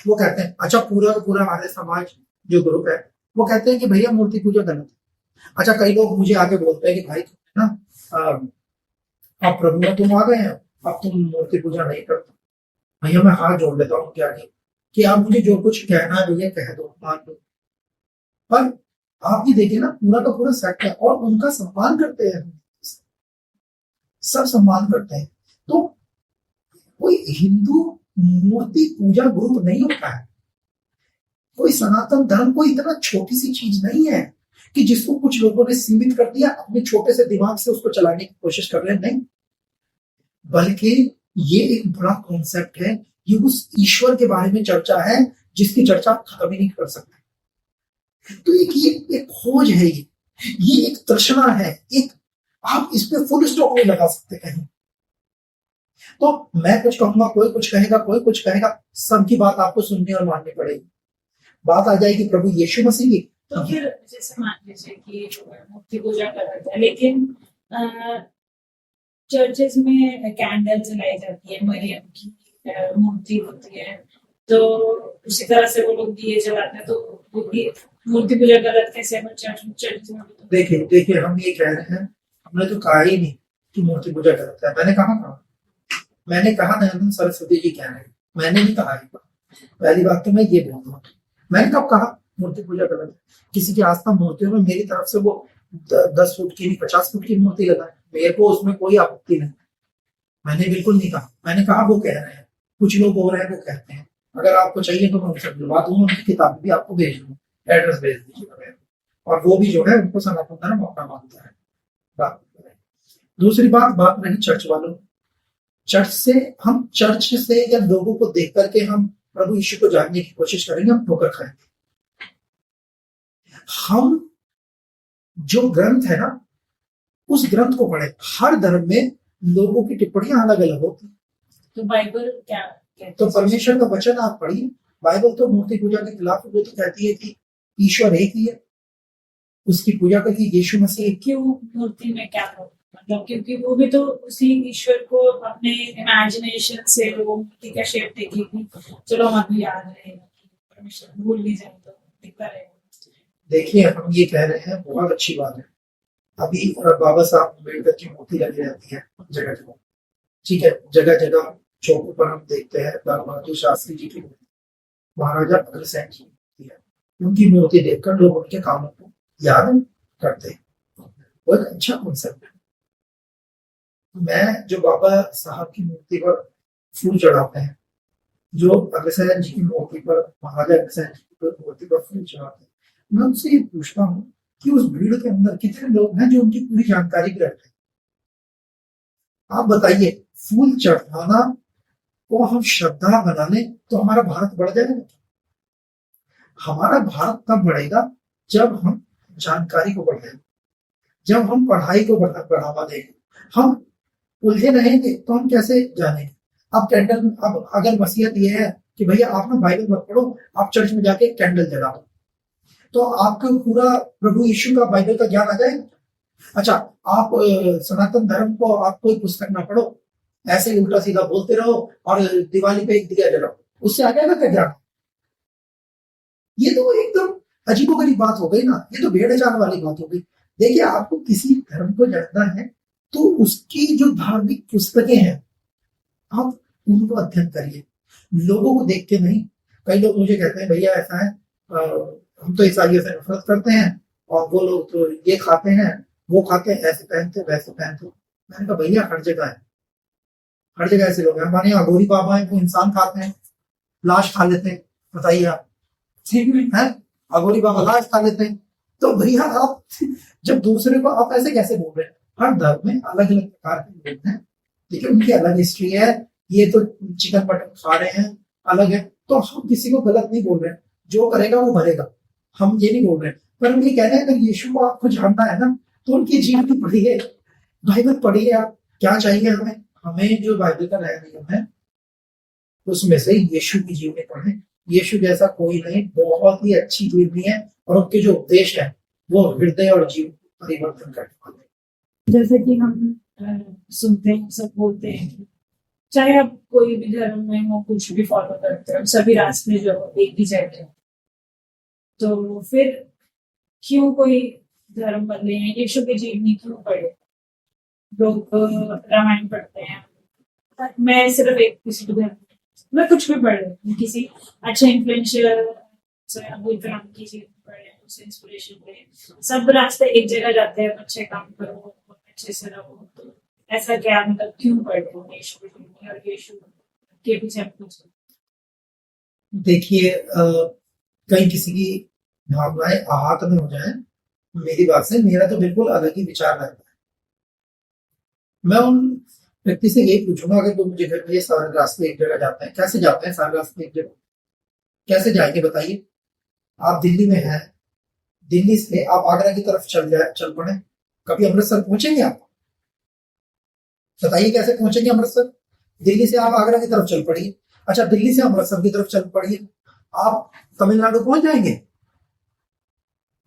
वो कहते हैं अच्छा पूरा आर्य समाज जो ग्रुप है वो कहते हैं कि भैया मूर्ति पूजा गलत है। अच्छा कई लोग मुझे आके बोलते हैं कि भाई ना अब प्रभु में तुम आ गए हैं, अब तुम मूर्ति पूजा नहीं करते। भैया मैं हाथ जोड़ लेता हूँ क्या नहीं कि आप मुझे जो कुछ कहना है भैया कह दो, मान लो। पर आप ये देखिए ना, पूरा का पूरा सेट है और उनका सम्मान करते हैं, सब सम्मान करते हैं। तो कोई हिंदू मूर्ति पूजा ग्रुप नहीं होता है, कोई सनातन धर्म कोई इतना छोटी सी चीज नहीं है कि जिसको कुछ लोगों ने सीमित कर दिया, अपने छोटे से दिमाग से उसको चलाने की कोशिश कर रहे हैं। नहीं, बल्कि ये एक बड़ा कॉन्सेप्ट है, ये उस ईश्वर के बारे में चर्चा है जिसकी चर्चा आप खत्म ही नहीं कर सकते। तो एक खोज है, ये एक तृष्णा है, एक आप इस पे फुल स्टॉप नहीं लगा सकते कहीं। तो मैं कुछ कहूंगा, कोई कुछ कहेगा, कोई कुछ कहेगा, सबकी बात आपको सुननी और माननी पड़ेगी। बात आ जाएगी प्रभु यीशु मसीह की, तो फिर जैसे मान लीजिए कि मूर्ति पूजा कर रहे थे, लेकिन चर्चेस में कैंडल जलाई जाती है, मरियम की मूर्ति होती है, तो उसी तरह से वो लोग दिए जलाते हैं, तो वो भी मूर्ति पूजा गलत कैसे है चर्च में? देखिए हम ये कह रहे हैं, हमने तो कहा ही नहीं कि मूर्ति पूजा गलत है। मैंने कहा दयानंद सरस्वती जी कह रहे हैं, मैंने नहीं कहा। पहली बात तो मैं ये बोलता हूँ, मैंने कब कहा मूर्ति पूजा गलत है? किसी की आस्था मूर्तियों में मेरी तरफ से वो 10 फुट की 50 फुट की मूर्ति लगाए, मेरे को उसमें कोई आपत्ति नहीं, मैंने बिल्कुल नहीं कहा। मैंने कहा वो कह रहे हैं, कुछ लोग हो रहे हैं वो कहते हैं। अगर आपको चाहिए तो मैं उनसे बुलवा दूंगा, उनकी किताब भी आपको भेज दूंगा, एड्रेस भेज दीजिएगा, और वो भी जो है उनको सनातन धर्म अपना मानता है। बात दूसरी बात रही चर्च वालों, चर्च से या लोगों को देख करके हम प्रभु यीशु को जानने की कोशिश करेंगे, हम ठोकर खाएंगे। हम जो ग्रंथ है ना, उस ग्रंथ को पढ़े। हर धर्म में लोगों की टिप्पणियां अलग अलग होती। तो बाइबल क्या तो परमेश्वर का वचन आप पढ़िए। बाइबल तो मूर्ति पूजा के खिलाफ, वो तो कहती है कि ईश्वर एक ही है, उसकी पूजा करिए, यीशु मसीह। क्यों मूर्ति में क्या हो, मतलब क्योंकि वो भी तो उसी ईश्वर को अपने इमेजिनेशन से वो मूर्ति का शेप देखेगी, चलो हम अभी याद रहेगा, परमेश्वर भूल नहीं जाए तो दिखता रहेगा। देखिए हम ये कह रहे हैं, बहुत अच्छी बात है। अभी बाबा साहब अम्बेडकर की मूर्ति लगी रहती है जगह जगह, ठीक है, जगह जगह चौकों पर हम देखते हैं लाल बहादुर शास्त्री जी की मूर्ति, महाराजा अग्रसेन जी की मूर्ति है। उनकी मूर्ति देखकर लोग उनके कामों को याद करते हैं, वो एक अच्छा कॉन्सेप्ट है। मैं जो बाबा साहब की मूर्ति पर फूल चढ़ाते हैं, जो अग्रसेन जी की मूर्ति पर, महाराजा अग्रसेन जी की मूर्ति पर फूल चढ़ाते हैं, मैं उनसे ये पूछता हूँ कि उस भीड़ के अंदर कितने लोग हैं जो उनकी पूरी जानकारी भी रखते हैं? आप बताइए, फूल चढ़ाना को हम श्रद्धा बना लें तो हमारा भारत बढ़ जाएगा? हमारा भारत तब बढ़ेगा जब हम जानकारी को बढ़ाएंगे, जब हम पढ़ाई को बढ़ावा देंगे। हम उलझे रहेंगे तो हम कैसे जानेंगे? अब कैंडल, अब अगर वसीयत ये है कि भैया आप ना बाइबल मत पढ़ो, आप चर्च में जाके कैंडल जलाओ, तो आपको पूरा प्रभु यीशु का बाइबल का ज्ञान आ जाएगा। अच्छा, आप सनातन धर्म को आप कोई पुस्तक ना पढ़ो, ऐसे ही उल्टा सीधा बोलते रहो और दिवाली पे एक दिया जलाओ, उससे आ जाएगा क्या ज्ञान? ये तो एकदम अजीबोगरीब बात हो गई ना, ये तो भेड़ चाल वाली बात हो गई। देखिए, आपको किसी धर्म को जानना है तो उसकी जो धार्मिक पुस्तकें हैं आप उनको अध्ययन करिए, लोगों को देख के नहीं। कई लोग मुझे कहते हैं भैया ऐसा है, हम तो ईसाइयों से नफरत करते हैं और वो लोग तो ये खाते हैं वो खाते हैं, ऐसे पहनते वैसे पहनते। मैंने कहा भैया हर जगह है, हर जगह ऐसे लोग हैं। हमारे यहाँ अघोरी बाबा है, वो इंसान खाते हैं, लाश खा लेते हैं, बताइए आप, ठीक है, अघोरी बाबा लाश खा लेते हैं। तो भैया आप जब दूसरे को आप ऐसे कैसे बोल रहे हैं? हर धर्म में अलग अलग प्रकार के लोग हैं, ठीक है, उनकी अलग हिस्ट्री है। ये तो चिकन मटन खा रहे हैं, अलग है, तो हम किसी को गलत नहीं बोल रहे हैं, जो करेगा वो भरेगा, हम ये नहीं बोल रहे हैं। पर हम ये कह रहे हैं अगर यीशु को आपको जानना है ना तो उनकी जीवनी पढ़िए, बाइबल पढ़िए। आप क्या चाहिए हमें? हमें जो बाइबल का नया नियम है उसमें से यीशु की जीवनी पढ़ें। यीशु जैसा कोई नहीं, बहुत ही अच्छी जीवनी है और उनके जो उपदेश है वो हृदय और जीवन को परिवर्तन करने वाले। जैसे कि हम सुनते हैं, सब बोलते हैं, चाहे आप कोई भी धर्म में हो, कुछ भी फॉलो करते हो, सभी रास्ते जो एक ही जगह है, तो फिर क्यों कोई धर्म बदले हैं? यीशु की जीवनी क्यों पढ़े? लोग रामायण पढ़ते हैं। मैं सिर्फ एक किसी को मैं कुछ भी पढ़ रही हूँ, किसी अच्छे इन्फ्लुएंशियल अबुल कलाम की चीज पढ़ रहे हैं, उससे इंस्पिरेशन ले। सब रास्ते एक जगह जाते हैं, अच्छे काम करो, अच्छे से रहो। तो ऐसा क्या मतलब क्यों पढ़ रहे हो यीशु और यीशु के पीछे आप कुछ? देखिए कहीं किसी की भावनाएं आहत में हो जाए मेरी बात से, मेरा तो बिल्कुल अलग ही विचार रहता है। मैं उन व्यक्ति से यही पूछूंगा, अगर तो मुझे घर में ये सारे रास्ते एक जगह जाते हैं, कैसे जाते हैं सारे रास्ते एक जगह, कैसे जाएंगे बताइए? आप दिल्ली में हैं, दिल्ली से आप आगरा की तरफ चल पड़े, कभी अमृतसर पहुंचेंगे आप? बताइए कैसे पहुंचेंगे अमृतसर? दिल्ली से आप आगरा की तरफ चल पड़िए, अच्छा दिल्ली से अमृतसर की तरफ चल पड़िए, आप तमिलनाडु पहुंच जाएंगे?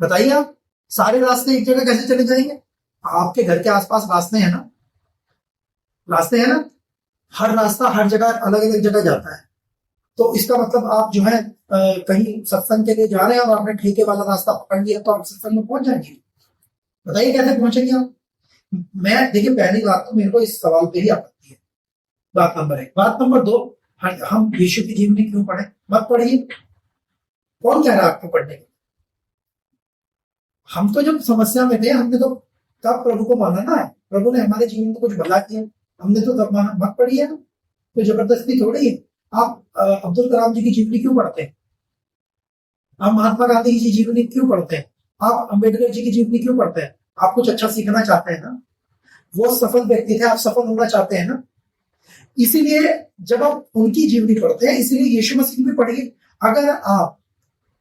बताइए आप सारे रास्ते एक जगह कैसे चले जाएंगे? आपके घर के आसपास रास्ते हैं ना, रास्ते हैं ना, हर रास्ता हर जगह अलग अलग जगह जाता है। तो इसका मतलब आप जो है कहीं सत्संग के लिए जा रहे हैं और आपने ठेके वाला रास्ता पकड़ लिया तो आप सत्संग में पहुंच जाएंगे? बताइए कैसे पहुंचेंगे आप? मैं देखिए पहली बात तो मेरे को इस सवाल पे ही आपत्ति है, बात नंबर 1। बात नंबर 2, हम यीशु की जीवनी क्यों पढ़े? मत पढ़िए, कौन कह रहा है आपको पढ़ने के? हम तो जब समस्या में थे हमने तो तब प्रभु को माना ना, प्रभु ने हमारे जीवन में कुछ भला किया, हमने तो तब माना। मत पढ़िए ना, तो जबरदस्ती थोड़ी है। आप अब्दुल कलाम जी की जीवनी क्यों पढ़ते हैं? आप महात्मा गांधी जी की जीवनी क्यों पढ़ते हैं? आप अम्बेडकर जी की जीवनी क्यों पढ़ते हैं? आप कुछ अच्छा सीखना चाहते हैं ना, वो सफल व्यक्ति थे, आप सफल होना चाहते हैं ना, इसीलिए जब आप उनकी जीवनी पढ़ते हैं, इसीलिए यीशु मसीह भी पढ़िए। अगर आप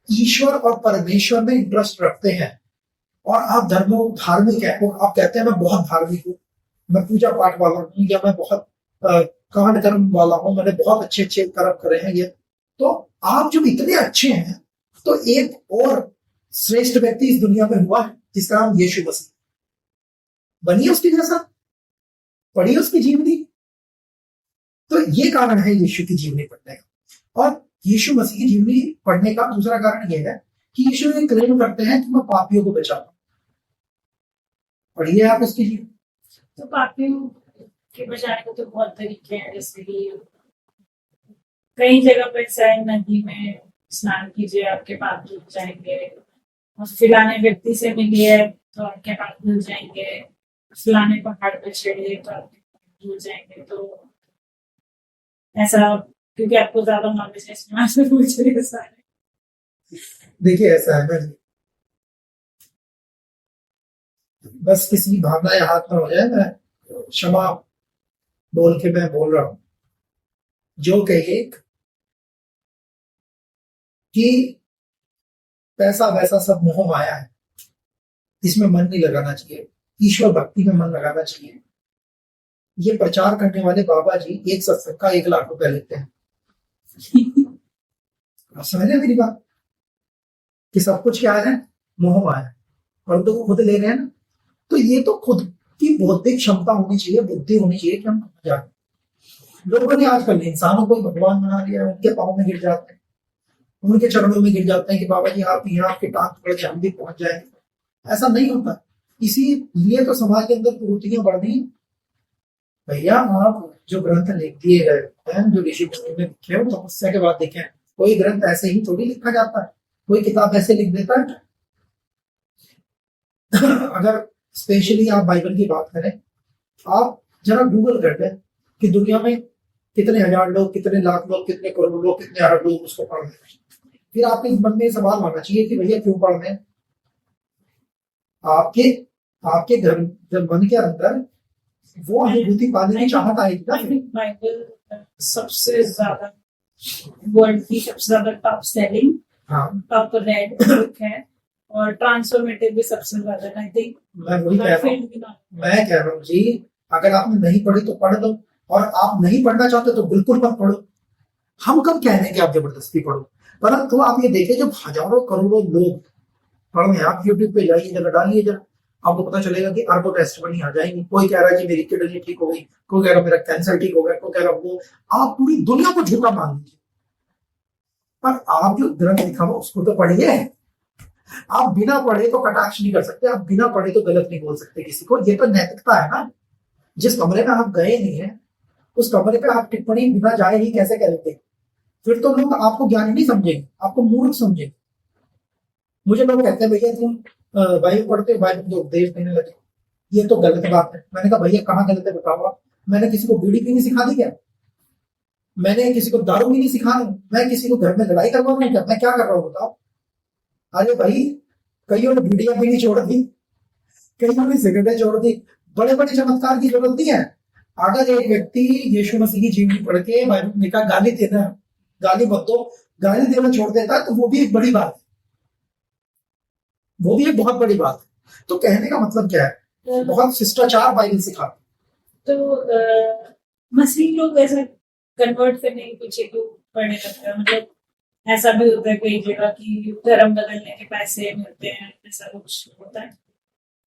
ईश्वर और परमेश्वर में इंटरेस्ट रखते हैं और आप धार्मिक है, आप कहते हैं मैं बहुत धार्मिक हूँ, मैं पूजा पाठ वाला हूँ, या मैं बहुत कांड कर्म वाला हूँ, मैंने बहुत अच्छे अच्छे कर्म करे हैं, ये तो आप जब इतने अच्छे हैं तो एक और श्रेष्ठ व्यक्ति इस दुनिया में हुआ है जिसका नाम यीशु मसीह। बनिए उसकी जैसा, पढ़िए उसकी जीवनी। तो ये कारण है यीशु की जीवनी पढ़ने का। और यीशु मसीह की जीवनी पढ़ने का दूसरा कारण यह है कि यीशु ये क्लेम करते हैं कि मैं पापियों को बचाता हूं। पढ़िए आप उसकी जीवनी। तो पापियों के बचाने के तो बहुत तरीके हैं, जैसे कि कई जगह पर शायद नदी में स्नान कीजिए आपके पाप धुल जाएंगे, और फिलाने व्यक्ति से मिलिए तो आपके पाप धुल जाएंगे, फिलाने पहाड़ पे चढ़िए तो आपके पाप धुल जाएंगे। तो ऐसा क्योंकि आपको ज्यादा नॉलेज है इसमें आपसे पूछ रही हूँ सारे। देखिए ऐसा है ना, बस किसी की भावनाएं हाथ में हो जाए, मैं क्षमा बोल के मैं बोल रहा हूं, जो कहिए कि पैसा वैसा सब मोह माया है, इसमें मन नहीं लगाना चाहिए, ईश्वर भक्ति में मन लगाना चाहिए। ये प्रचार करने वाले बाबा जी एक सत्संग का 1 लाख रुपए लेते हैं। आप समझ रहे मेरी बात कि सब कुछ क्या है? मोह माया, और तो खुद ले रहे हैं ना। तो ये तो खुद की बौद्धिक क्षमता होनी चाहिए, बुद्धि होनी चाहिए कि हम जाने। लोगों ने आजकल इंसानों को भगवान बना लिया है, उनके पाँव में गिर जाते हैं, उनके चरणों में गिर जाते हैं कि बाबा जी आप यहाँ आपके टांग पकड़ के हम भी पहुंच जाएंगे। ऐसा नहीं होता। इसीलिए तो समाज के अंदर कुरीतियां बढ़ रही। भैया आप जो ग्रंथ लिख दिए गए हैं, जो ऋषि मुनि ने लिखे हो, तपस्या के बाद देखें, कोई ग्रंथ ऐसे ही थोड़ी लिखा जाता है, कोई किताब ऐसे लिख देता है। अगर स्पेशली आप बाइबल की बात करें, आप जरा गूगल कर लें कि दुनिया में कितने हजार लोग, कितने लाख लोग, कितने करोड़ लोग, कितने अरब लोग उसको पढ़ रहे हैं। फिर आपके मन में सवाल आना चाहिए कि भैया क्यों पढ़ रहे हैं? आपके घर मन के अंदर वो अनुभूति पाने की चाहत आएगी ना। बाइबल सबसे ज्यादा वर्ल्ड की सबसे ज्यादा top selling, top red book है, और ट्रांसफॉर्मेटिव भी सबसे ज्यादा। आई थिंक मैं वही कह रहा हूँ जी, अगर आपने नहीं पढ़ी तो पढ़ दो, और आप नहीं पढ़ना चाहते तो बिल्कुल मत पढ़ो। हम कब कह रहे हैं कि आप जबरदस्ती पढ़ो? परंतु आप ये देखिए, जब हजारों करोड़ों लोग पढ़ रहे हैं, आप यूट्यूब पे जाइए जरा, डालिए जरा, आपको पता चलेगा कि अरबों टेस्ट बनी आ जाएंगी। कोई कह रहा है कि मेरी किडनी ठीक हो गई, कोई कह रहा है मेरा कैंसर ठीक हो गया, कोई कह रहा है वो। आप पूरी दुनिया को झूठा मान लीजिए, पर आप जो ग्रंथ लिखा हुआ उसको तो पढ़िए। आप बिना पढ़े तो कटाक्ष नहीं कर सकते, आप बिना पढ़े तो गलत नहीं बोल सकते किसी को। ये तो नैतिकता है ना। जिस कमरे में आप गए नहीं है उस कमरे पे आप टिप्पणी बिना जाए ही कैसे करेंगे? फिर तो लोग आपको ज्ञानी नहीं समझेंगे, आपको मूर्ख समझेंगे। मुझे लोग कहते हैं भैया तुम बाइबल पढ़ते हो, बाइबल तो उपदेश देने लगे, ये तो गलत बात है। मैंने कहा भैया कहाँ गलत है बताओ आप। मैंने किसी को बीड़ी पीनी सिखा दी क्या? मैंने किसी को दारू पीनी सिखा रहा हूँ? मैं किसी को घर में लड़ाई करवा रहा हूँ क्या? मैं क्या कर रहा हूँ बताओ? अरे भाई, कईयों ने बीड़ियां पीनी छोड़ दी, कईयों ने सिगरेटें छोड़ दी। बड़े बड़े चमत्कार की जरूरत नहीं है। अगर एक व्यक्ति यीशु मसीह की जीवनी पढ़ के बाइबल में लिखा गाली देना, गाली मत दो, गाली देना छोड़ देता है तो वो भी एक बड़ी बात है, वो भी एक बहुत बड़ी बात है। तो कहने का मतलब क्या है, बहुत शिष्टाचार बाइबल सिखाती। तो मसीह लोग ऐसा कन्वर्ट करने के पीछे क्यों पड़ने लगता है? मतलब ऐसा भी होता है कई जगह कि धर्म बदलने के पैसे मिलते हैं, ऐसा कुछ होता है?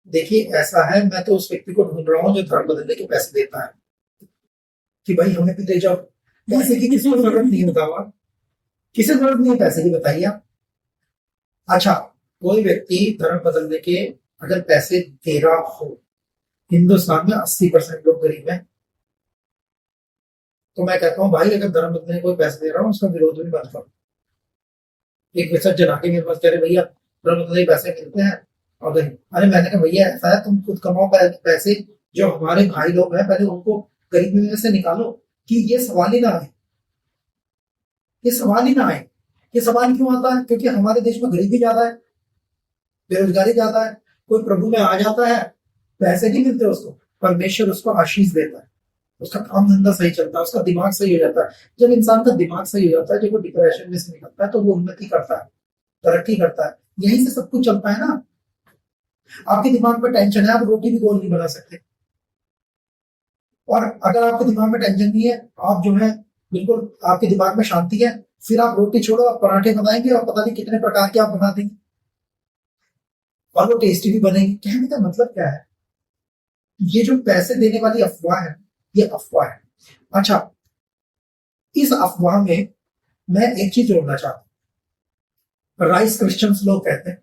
देखिए ऐसा है, मैं तो उस व्यक्ति को ढूंढ रहा हूँ जो धर्म बदलने के पैसे देता है कि भाई हमें भी दे जाओ। पैसे की किसी को जरूरत नहीं होता हुआ, किसी जरूरत नहीं है पैसे की, बताइए आप। अच्छा, कोई व्यक्ति धर्म बदलने के अगर पैसे दे रहा हो, हिंदुस्तान में 80% लोग गरीब हैं, तो मैं कहता हूँ भाई अगर धर्म बदलने कोई पैसे दे रहा हूँ उसका विरोध भी मत करो। एक विसर्जन आके मेरे पास कह रहे भैया धर्म बदलने के पैसे मिलते हैं और अरे मैंने कहा भैया ऐसा है तुम खुद कमाओ पैसे, जो हमारे भाई लोग हैं पहले उनको गरीबी में से निकालो। कि ये सवाल ही ना आए, ये सवाल ही ना आए। ये सवाल क्यों आता है? क्योंकि हमारे देश में गरीबी ज्यादा है, बेरोजगारी ज्यादा है। कोई प्रभु में आ जाता है, पैसे नहीं मिलते उसको, परमेश्वर उसको आशीष देता है, उसका काम धंधा सही चलता है, उसका दिमाग सही हो जाता है। जब इंसान का दिमाग सही हो जाता है, जब वो डिप्रेशन में से निकलता है तो वो उन्नति करता है, तरक्की करता है। यहीं से सब कुछ चलता है ना। आपके दिमाग में टेंशन है, आप रोटी भी गोल नहीं बना सकते। और अगर आपके दिमाग में टेंशन नहीं है, आप जो है बिल्कुल आपके दिमाग में शांति है, फिर आप रोटी छोड़ो, आप पराठे बनाएंगे और पता नहीं कितने प्रकार के आप बना देंगे और वो टेस्टी भी बनेंगे। कहने का मतलब क्या है, ये जो पैसे देने वाली अफवाह है, ये अफवाह है। अच्छा, इस अफवाह में मैं एक चीज जोड़ना चाहता हूं। राइस क्रिश्चियंस लोग कहते हैं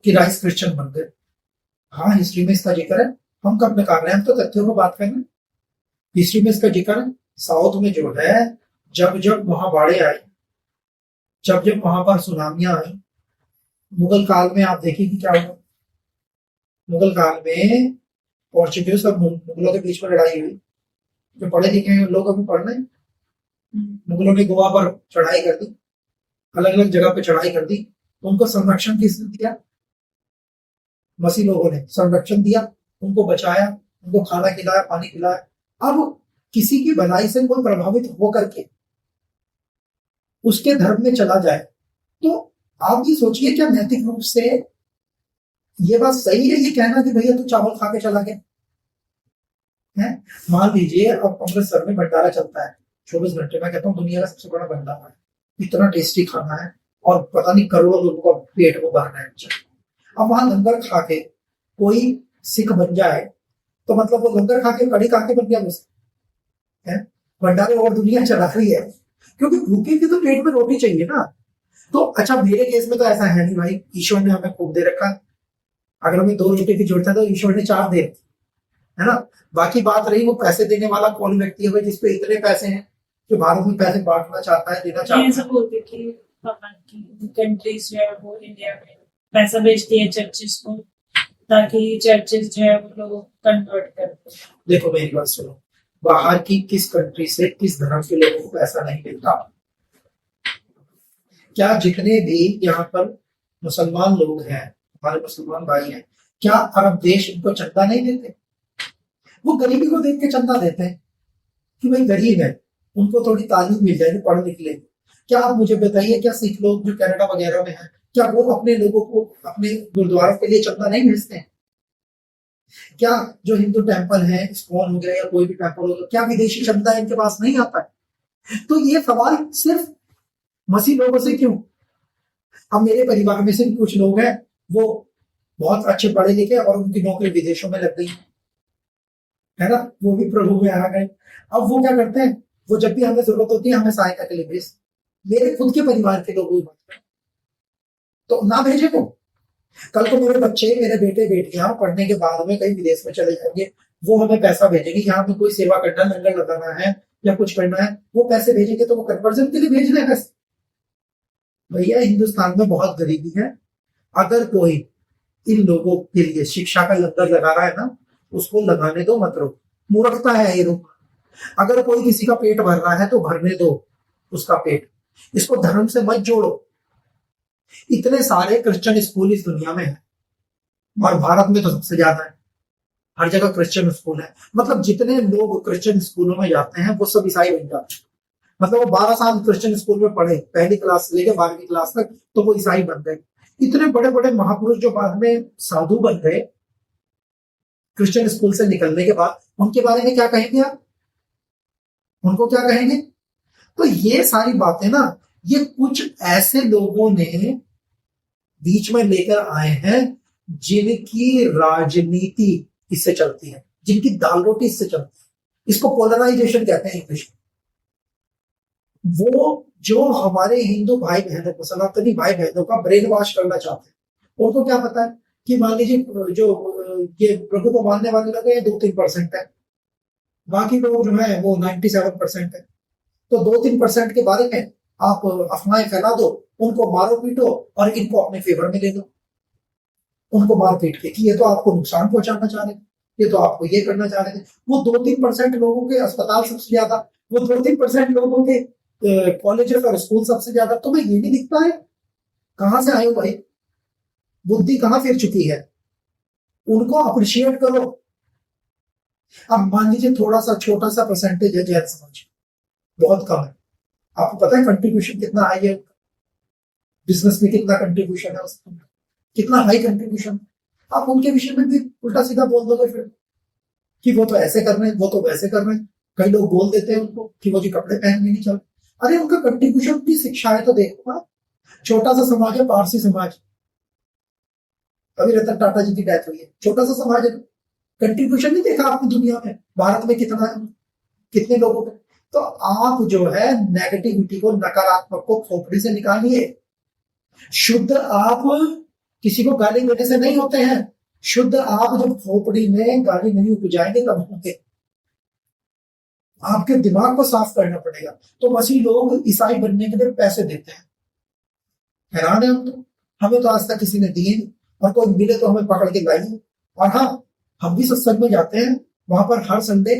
कि राइस क्रिश्चियन बन गए। हाँ, हिस्ट्री में इसका जिक्र है, हम कब नकार रहे हैं, हम तो तथ्यों को बात कर रहे हैं। हिस्ट्री में इसका जिक्र है। साउथ में जो है, जब जब वहां बाढ़े आई, जब जब वहां पर सुनामियां आई, मुगल काल में आप देखिए कि क्या हुआ। मुगल काल में पोर्चुगीज और मुगलों के बीच में लड़ाई हुई। जो पढ़े लिखे हैं लोग अभी पढ़ रहे हैं, मुगलों ने गोवा पर चढ़ाई कर दी, अलग अलग जगह पे चढ़ाई कर दी। उनको संरक्षण किसने दिया? मसीह लोगों ने संरक्षण दिया, उनको बचाया, उनको खाना खिलाया, पानी खिलाया। अब किसी की भलाई से कोई प्रभावित होकर के उसके धर्म में चला जाए तो आप ये सोचिए क्या नैतिक रूप से ये बात सही है ये कहना कि भैया तू चावल खा के चला गया है? मान लीजिए अब अमृतसर में भंडारा चलता है 24 घंटे, मैं कहता हूँ दुनिया का सबसे बड़ा भंडारा है, इतना टेस्टी खाना है और पता नहीं करोड़ों लोगों का पेट को भरना है। अब वहां लंगर खा के कोई सिख बन जाए तो मतलब वो लंगर खा के कड़ी खा के बन गया है? भंडारे और दुनिया चला रही है, क्योंकि भूखे की तो पेट में रोटी चाहिए ना। तो अच्छा, मेरे केस में तो ऐसा है नहीं भाई, ईश्वर ने हमें खूब दे रखा। अगर हमें 2 रोटी की जरूरत है तो ईश्वर ने 4 दे, है ना। बाकी बात रही वो पैसे देने वाला कौन व्यक्ति है जिसपे इतने पैसे हैं, जो भारत में पैसे बांटना चाहता है, देना चाहता है। ऐसा बोलते कि कंट्रीज जो है वो इंडिया में पैसा भेजती है चर्चेस को, ताकि चर्चेस जो है वो लोग कन्वर्ट करते। देखो मेरी बात सुनो, बाहर की किस कंट्री से किस धर्म के लोगों को पैसा नहीं मिलता? क्या जितने भी यहाँ पर मुसलमान लोग हैं, हमारे मुसलमान भाई हैं, क्या अरब देश उनको चंदा नहीं देते? वो गरीबी को देख के चंदा देते हैं कि भाई गरीब है, उनको थोड़ी तालीम मिल जाएगी, पढ़ लिख लेंगे। क्या आप मुझे बताइए, क्या सिख लोग जो कनाडा वगैरह में हैं, क्या वो अपने लोगों को अपने गुरुद्वारों के लिए चंदा नहीं भेजते हैं? क्या जो हिंदू टेम्पल है, इस्कॉन हो गया या कोई भी टेम्पल हो गया, क्या विदेशी चंदा इनके पास नहीं आता है? तो ये सवाल सिर्फ मसीह लोगों से क्यों? अब मेरे परिवार में से कुछ लोग हैं, वो बहुत अच्छे पढ़े लिखे और उनकी नौकरी विदेशों में लग गई है ना, वो भी प्रभु में आ गए। अब वो क्या करते हैं, वो जब भी हमें जरूरत होती है हमें सहायता के लिए भेज, मेरे खुद के परिवार के लोग तो ना भेजे को। कल को मेरे बच्चे, मेरे बेटे बेटियां पढ़ने के बाद में कहीं विदेश में चले जाएंगे, वो हमें पैसा भेजेंगे, यहाँ पे कोई सेवा करना, लंगर लगाना है या कुछ करना है, वो पैसे भेजेंगे तो वो कन्वर्जन के लिए भेज रहे हैं पैसे। भैया हिंदुस्तान में बहुत गरीबी है, अगर कोई इन लोगों के लिए शिक्षा का लंगर लगा रहा है ना, उसको लगाने दो, मत रोको। मूर्खता है ये रोक। अगर कोई किसी का पेट भर रहा है तो भरने दो उसका पेट, इसको धर्म से मत जोड़ो। इतने सारे क्रिश्चियन स्कूल इस दुनिया में है और भारत में तो सबसे ज्यादा है, हर जगह क्रिश्चियन स्कूल है। मतलब जितने लोग क्रिश्चियन स्कूलों में जाते हैं वो सब ईसाई बन जाते हैं। मतलब वो 12 साल क्रिश्चियन स्कूल में पढ़े, पहली क्लास से लेकर 12वीं क्लास तक, तो वो ईसाई बन गए। इतने बड़े बड़े महापुरुष जो बाद में साधु बन गए क्रिश्चियन स्कूल से निकलने के बाद, उनके बारे में क्या कहेंगे आप? उनको क्या कहेंगे? तो ये सारी बातें ना, ये कुछ ऐसे लोगों ने बीच में लेकर आए हैं जिनकी राजनीति इससे चलती है, जिनकी दाल रोटी इससे चलती है। इसको पोलराइजेशन कहते हैं इंग्लिश में। वो जो हमारे हिंदू भाई बहनों को, सनातनी भाई बहनों का ब्रेन वॉश करना चाहते हैं। उनको क्या पता है कि मान लीजिए जो ये प्रभु को मानने वाले लोग हैं 2-3% है, बाकी लोग जो है वो 97% है। तो 2-3% के बारे में आप अफवाहें फैला दो, उनको मारो पीटो और इनको अपने फेवर में ले लो। उनको मार पीट के कि ये तो आपको नुकसान पहुंचाना चाह रहे थे, ये तो आपको ये करना चाह रहे थे। वो 2-3% लोगों के अस्पताल सबसे ज्यादा, वो 2-3% लोगों के कॉलेजेस और स्कूल सबसे ज्यादा। तुम्हें ये नहीं दिखता है? कहां से आए हो भाई? बुद्धि कहां फिर चुकी है? उनको अप्रिशिएट करो। अब मान लीजिए थोड़ा सा छोटा सा परसेंटेज है जैन समाज, बहुत कम है। आपको पता है कंट्रीब्यूशन कितना हाई है? बिजनेस में कितना कंट्रीब्यूशन है उसका, कितना हाई कंट्रीब्यूशन। आप उनके विषय में भी उल्टा सीधा बोल दोगे फिर कि वो तो ऐसे कर रहे हैं, वो तो वैसे कर रहे हैं। कई लोग बोल देते हैं उनको कि वो जी कपड़े पहन के नहीं चल। अरे उनका कंट्रीब्यूशन की शिक्षा है तो देखो। छोटा सा समाज है पारसी समाज, अभी रतन टाटा जी की डेथ हुई है, छोटा सा समाज है। कंट्रीब्यूशन नहीं देखा आपने दुनिया में, भारत में कितना है, कितने लोगों का। तो आप जो है नेगेटिविटी को, नकारात्मक को खोपड़ी से निकालिए। शुद्ध आप किसी को गाली देने से नहीं होते हैं, शुद्ध आप जब खोपड़ी में गाली नहीं उपजाएंगे तब होंगे। आपके दिमाग को साफ करना पड़ेगा। तो वही लोग ईसाई बनने के लिए पैसे देते हैं। हैरान है हम तो, हमें तो आज तक किसी ने दिए नहीं, और कोई मिले तो हमें पकड़ के लाइए। और हाँ, हम भी सत्संग में जाते हैं, वहां पर हर संडे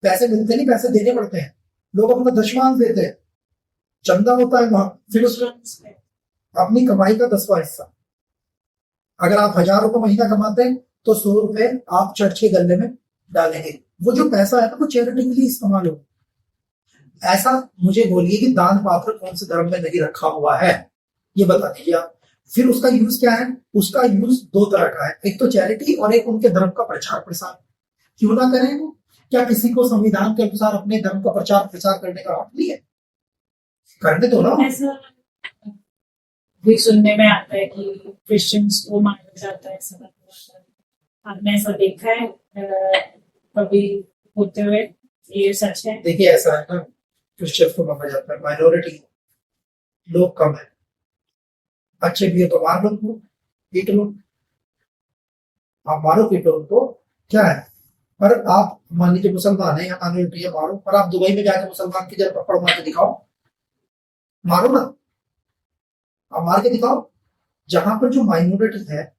पैसे मिलते नहीं, पैसे देने पड़ते हैं। लोग अपना दशमांश देते हैं, चंदा होता है वहां, फिर उसमें अपनी कमाई का 10वां हिस्सा। अगर आप 1000 रुपये महीना कमाते हैं तो 100 रुपए आप चर्च के गले में डालेंगे। वो जो पैसा है ना, वो चैरिटी के लिए इस्तेमाल हो। ऐसा मुझे बोलिए कि दान पात्र कौन से धर्म में नहीं रखा हुआ है, ये बता दीजिए आप। फिर उसका यूज क्या है? उसका यूज 2 तरह का है, एक तो चैरिटी और एक उनके धर्म का प्रचार प्रसार। क्यों ना करें वो? क्या किसी को संविधान के अनुसार अपने धर्म का प्रचार प्रसार करने का हक नहीं है? करने दो ना। ऐसा भी सुनने में आता है कि क्रिश्चियंस को मारा जाता है, ऐसा आपने ऐसा देखा है कभी होते हुए? ये सच है? देखिए ऐसा है ना, क्रिश्चियन को माना जाता है, माइनॉरिटी, लोग कम है। अच्छे भी है तो मार लो उनको, पीट लो। आप मारो पीटो उनको, क्या है? पर आप मान लीजिए मुसलमान है या माइनॉरिटी है, मारो। पर आप दुबई में जाकर मुसलमान की जगह पकड़ मार के दिखाओ, मारो ना, आप मार के दिखाओ। जहां पर जो माइनॉरिटी है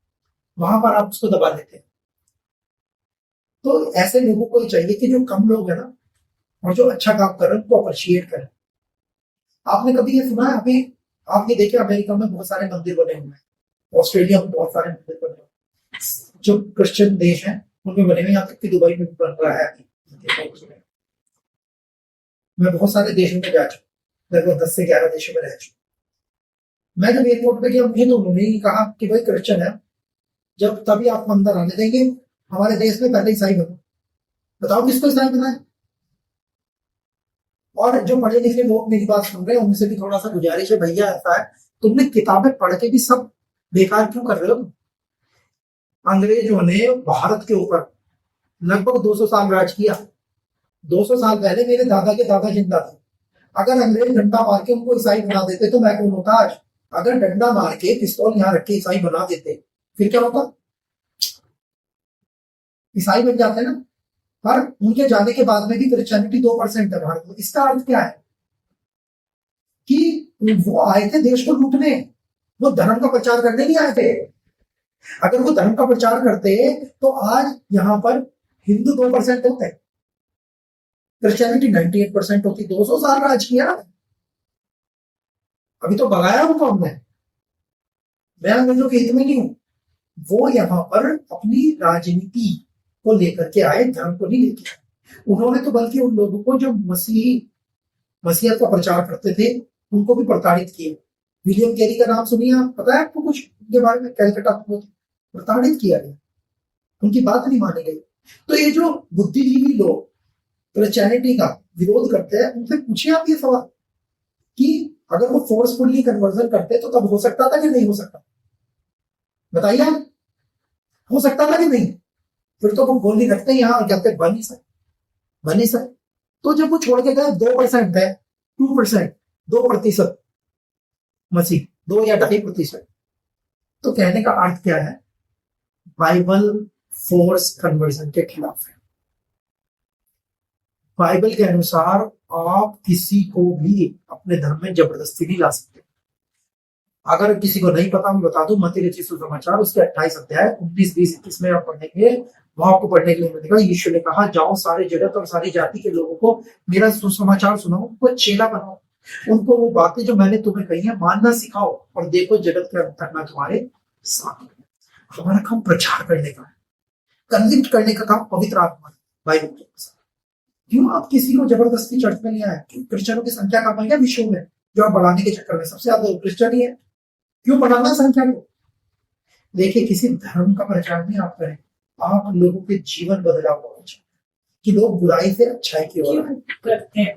वहां पर आप उसको दबा देते हैं। तो ऐसे लोगों को चाहिए कि जो कम लोग है ना और जो अच्छा काम कर रहे हैं उनको अप्रिशिएट करें। आपने कभी ये सुना है? अभी आपने देखे अमेरिका में बहुत सारे मंदिर बने हुए हैं, ऑस्ट्रेलिया में बहुत सारे मंदिर बने हुए हैं, जो क्रिश्चियन देश हैं उनमें बने हुए। यहाँ तक कि दुबई में भी बन रहा है। मैं बहुत सारे देशों में जा चुका, लगभग 10 से 11 देशों में रह चुका। मैं जब एयरपोर्ट पे गया, मुझे तो उन्होंने ही कहा कि भाई क्रिश्चियन है, जब तभी आपको अंदर आने देंगे, हमारे देश में पहले ईसाई बनो। बताओ किसको ईसाई बनाए? और जो पढ़े लिखे लोग मेरी बात सुन रहे हैं उनसे भी थोड़ा सा गुजारिश है, भैया ऐसा है, तुमने किताबें पढ़ के भी सब बेकार क्यों कर रहे हो? अंग्रेजों ने भारत के ऊपर लगभग 200 साल राज किया। 200 साल पहले मेरे दादा के दादा जिंदा थे। अगर अंग्रेज डंडा मार के उनको ईसाई बना देते तो मैं कौन होता आज? अगर डंडा मार के पिस्तौल यहाँ रख के ईसाई बना देते फिर क्या होता? ईसाई बन जाते ना। पर उनके जाने के बाद में भी क्रिश्चियनिटी 2% है भारत में। इसका अर्थ क्या है कि वो आए थे देश को लूटने, वो धर्म का प्रचार करने नहीं आए थे। अगर वो धर्म का प्रचार करते तो आज यहां पर हिंदू 2% होते, क्रिश्चियनिटी 98% होती। 200 साल राज किया, अभी तो भगाया उनको हमने। मैं अंग्रेजों के हित में नहीं हूं, वो यहाँ पर अपनी राजनीति को लेकर के आए, धर्म को नहीं लेके आए। उन्होंने तो बल्कि उन लोगों को जो मसीहत का प्रचार करते थे उनको भी प्रताड़ित किया। विलियम कैरी का नाम सुनिए आप, पता है आपको कुछ उनके बारे में? कैलकटा को प्रताड़ित किया गया, उनकी बात नहीं मानी गई। तो ये जो बुद्धिजीवी लोग क्रिश्चियनिटी का विरोध करते हैं, उनसे पूछिए आप ये सवाल कि अगर वो फोर्सफुली कन्वर्जन करते तो तब हो सकता था कि नहीं हो सकता? बताइए आप, हो सकता था कि नहीं? फिर तो वो गोली रखते हैं यहाँ और कहते बन ही सर। तो जब वो छोड़ के गए 2% है, 2%, 2% मसीह, 2 या 2.5%। तो कहने का अर्थ क्या है? बाइबल फोर्स कन्वर्जन के खिलाफ है। बाइबल के अनुसार आप किसी को भी अपने धर्म में जबरदस्ती नहीं ला सकते। अगर किसी को नहीं पता मैं बता दूं, मत्ती रचित सुसमाचार उसके 28 अध्याय 19, 20, 21 में आप पढ़ेंगे। वहां आपको पढ़ने के लिए मिलेगा, यीशु ने कहा जाओ सारे जगत और सारी जाति के लोगों को मेरा सुसमाचार सुनाओ, उनको चेला बनाओ, उनको वो बातें जो मैंने तुम्हें कही है मानना सिखाओ, और देखो जगत के अंत तक मैं तुम्हारे साथ हूं। हमारा काम प्रचार करने का है, कन्विक्ट करने का काम पवित्र आत्मा बाइबल के अनुसार। क्यों आप किसी को जबरदस्ती चर्च में नहीं आए? क्रिश्चियनों की संख्या कम है क्या विश्व में? जो आप बढ़ाने के चक्कर में सबसे ज्यादा क्रिश्चियन ही है, क्यों बढ़ाना संख्या को? देखिए, किसी धर्म का प्रचार नहीं आप करें, आप लोगों के जीवन बदलाव होना चाहिए कि लोग बुराई से अच्छाई की ओर करते हैं।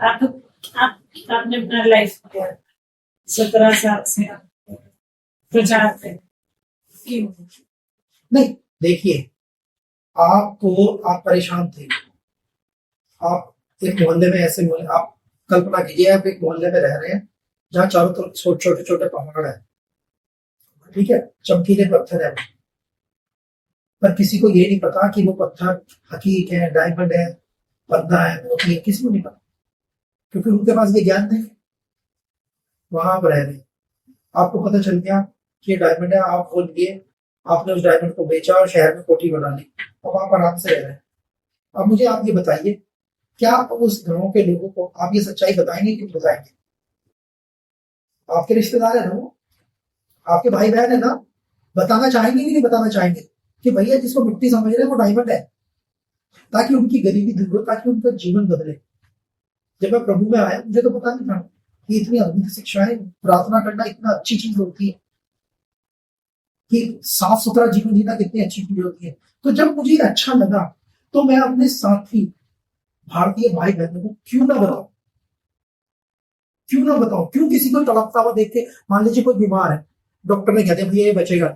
आपने अपना लाइफ 17 साल से प्रचार करें क्यों नहीं? देखिए, आप परेशान थे, आप एक मोहल्ले में ऐसे मोहल्ले, आप कल्पना कीजिए आप एक मोहल्ले में रह रहे हैं जहाँ चारों तरफ छोटे छोटे पहाड़ है, ठीक है, चमकीले पत्थर है, पर किसी को ये नहीं पता कि वो पत्थर हकीक है, डायमंड है, पन्ना है, मोती है, किसी को नहीं पता, क्योंकि उनके पास ये ज्ञान नहीं है। वहां आप रह रहे, आपको पता चल गया कि ये डायमंड है, आप बोल दिए, आपने उस डायमंड को बेचा और शहर में कोठी बना ली, अब आप आराम से रह रहे हैं। अब मुझे आप ये बताइए, क्या आप उस गांव के लोगों को आप ये सच्चाई बताएंगे कि बताएंगे? आपके रिश्तेदार है ना वो, आपके भाई बहन है ना, बताना चाहेंगे कि नहीं बताना चाहेंगे कि भैया जिसको मिट्टी समझ रहे हैं वो डायमंड है, ताकि उनकी गरीबी दूर हो, ताकि उनका जीवन बदले। जब मैं प्रभु में आया मुझे तो पता नहीं था कि इतनी अद्भुत शिक्षाएं, प्रार्थना करना इतना अच्छी चीज होती है, कि साफ सुथरा जीवन जीना कितनी अच्छी चीज होती है। तो जब मुझे अच्छा लगा तो मैं अपने साथी भारतीय भाई बहनों को क्यों ना बताऊं, क्यों किसी को तड़पता हुआ देख के, मान लीजिए कोई बीमार है, डॉक्टर ने कह दिया भैया ये बचेगा,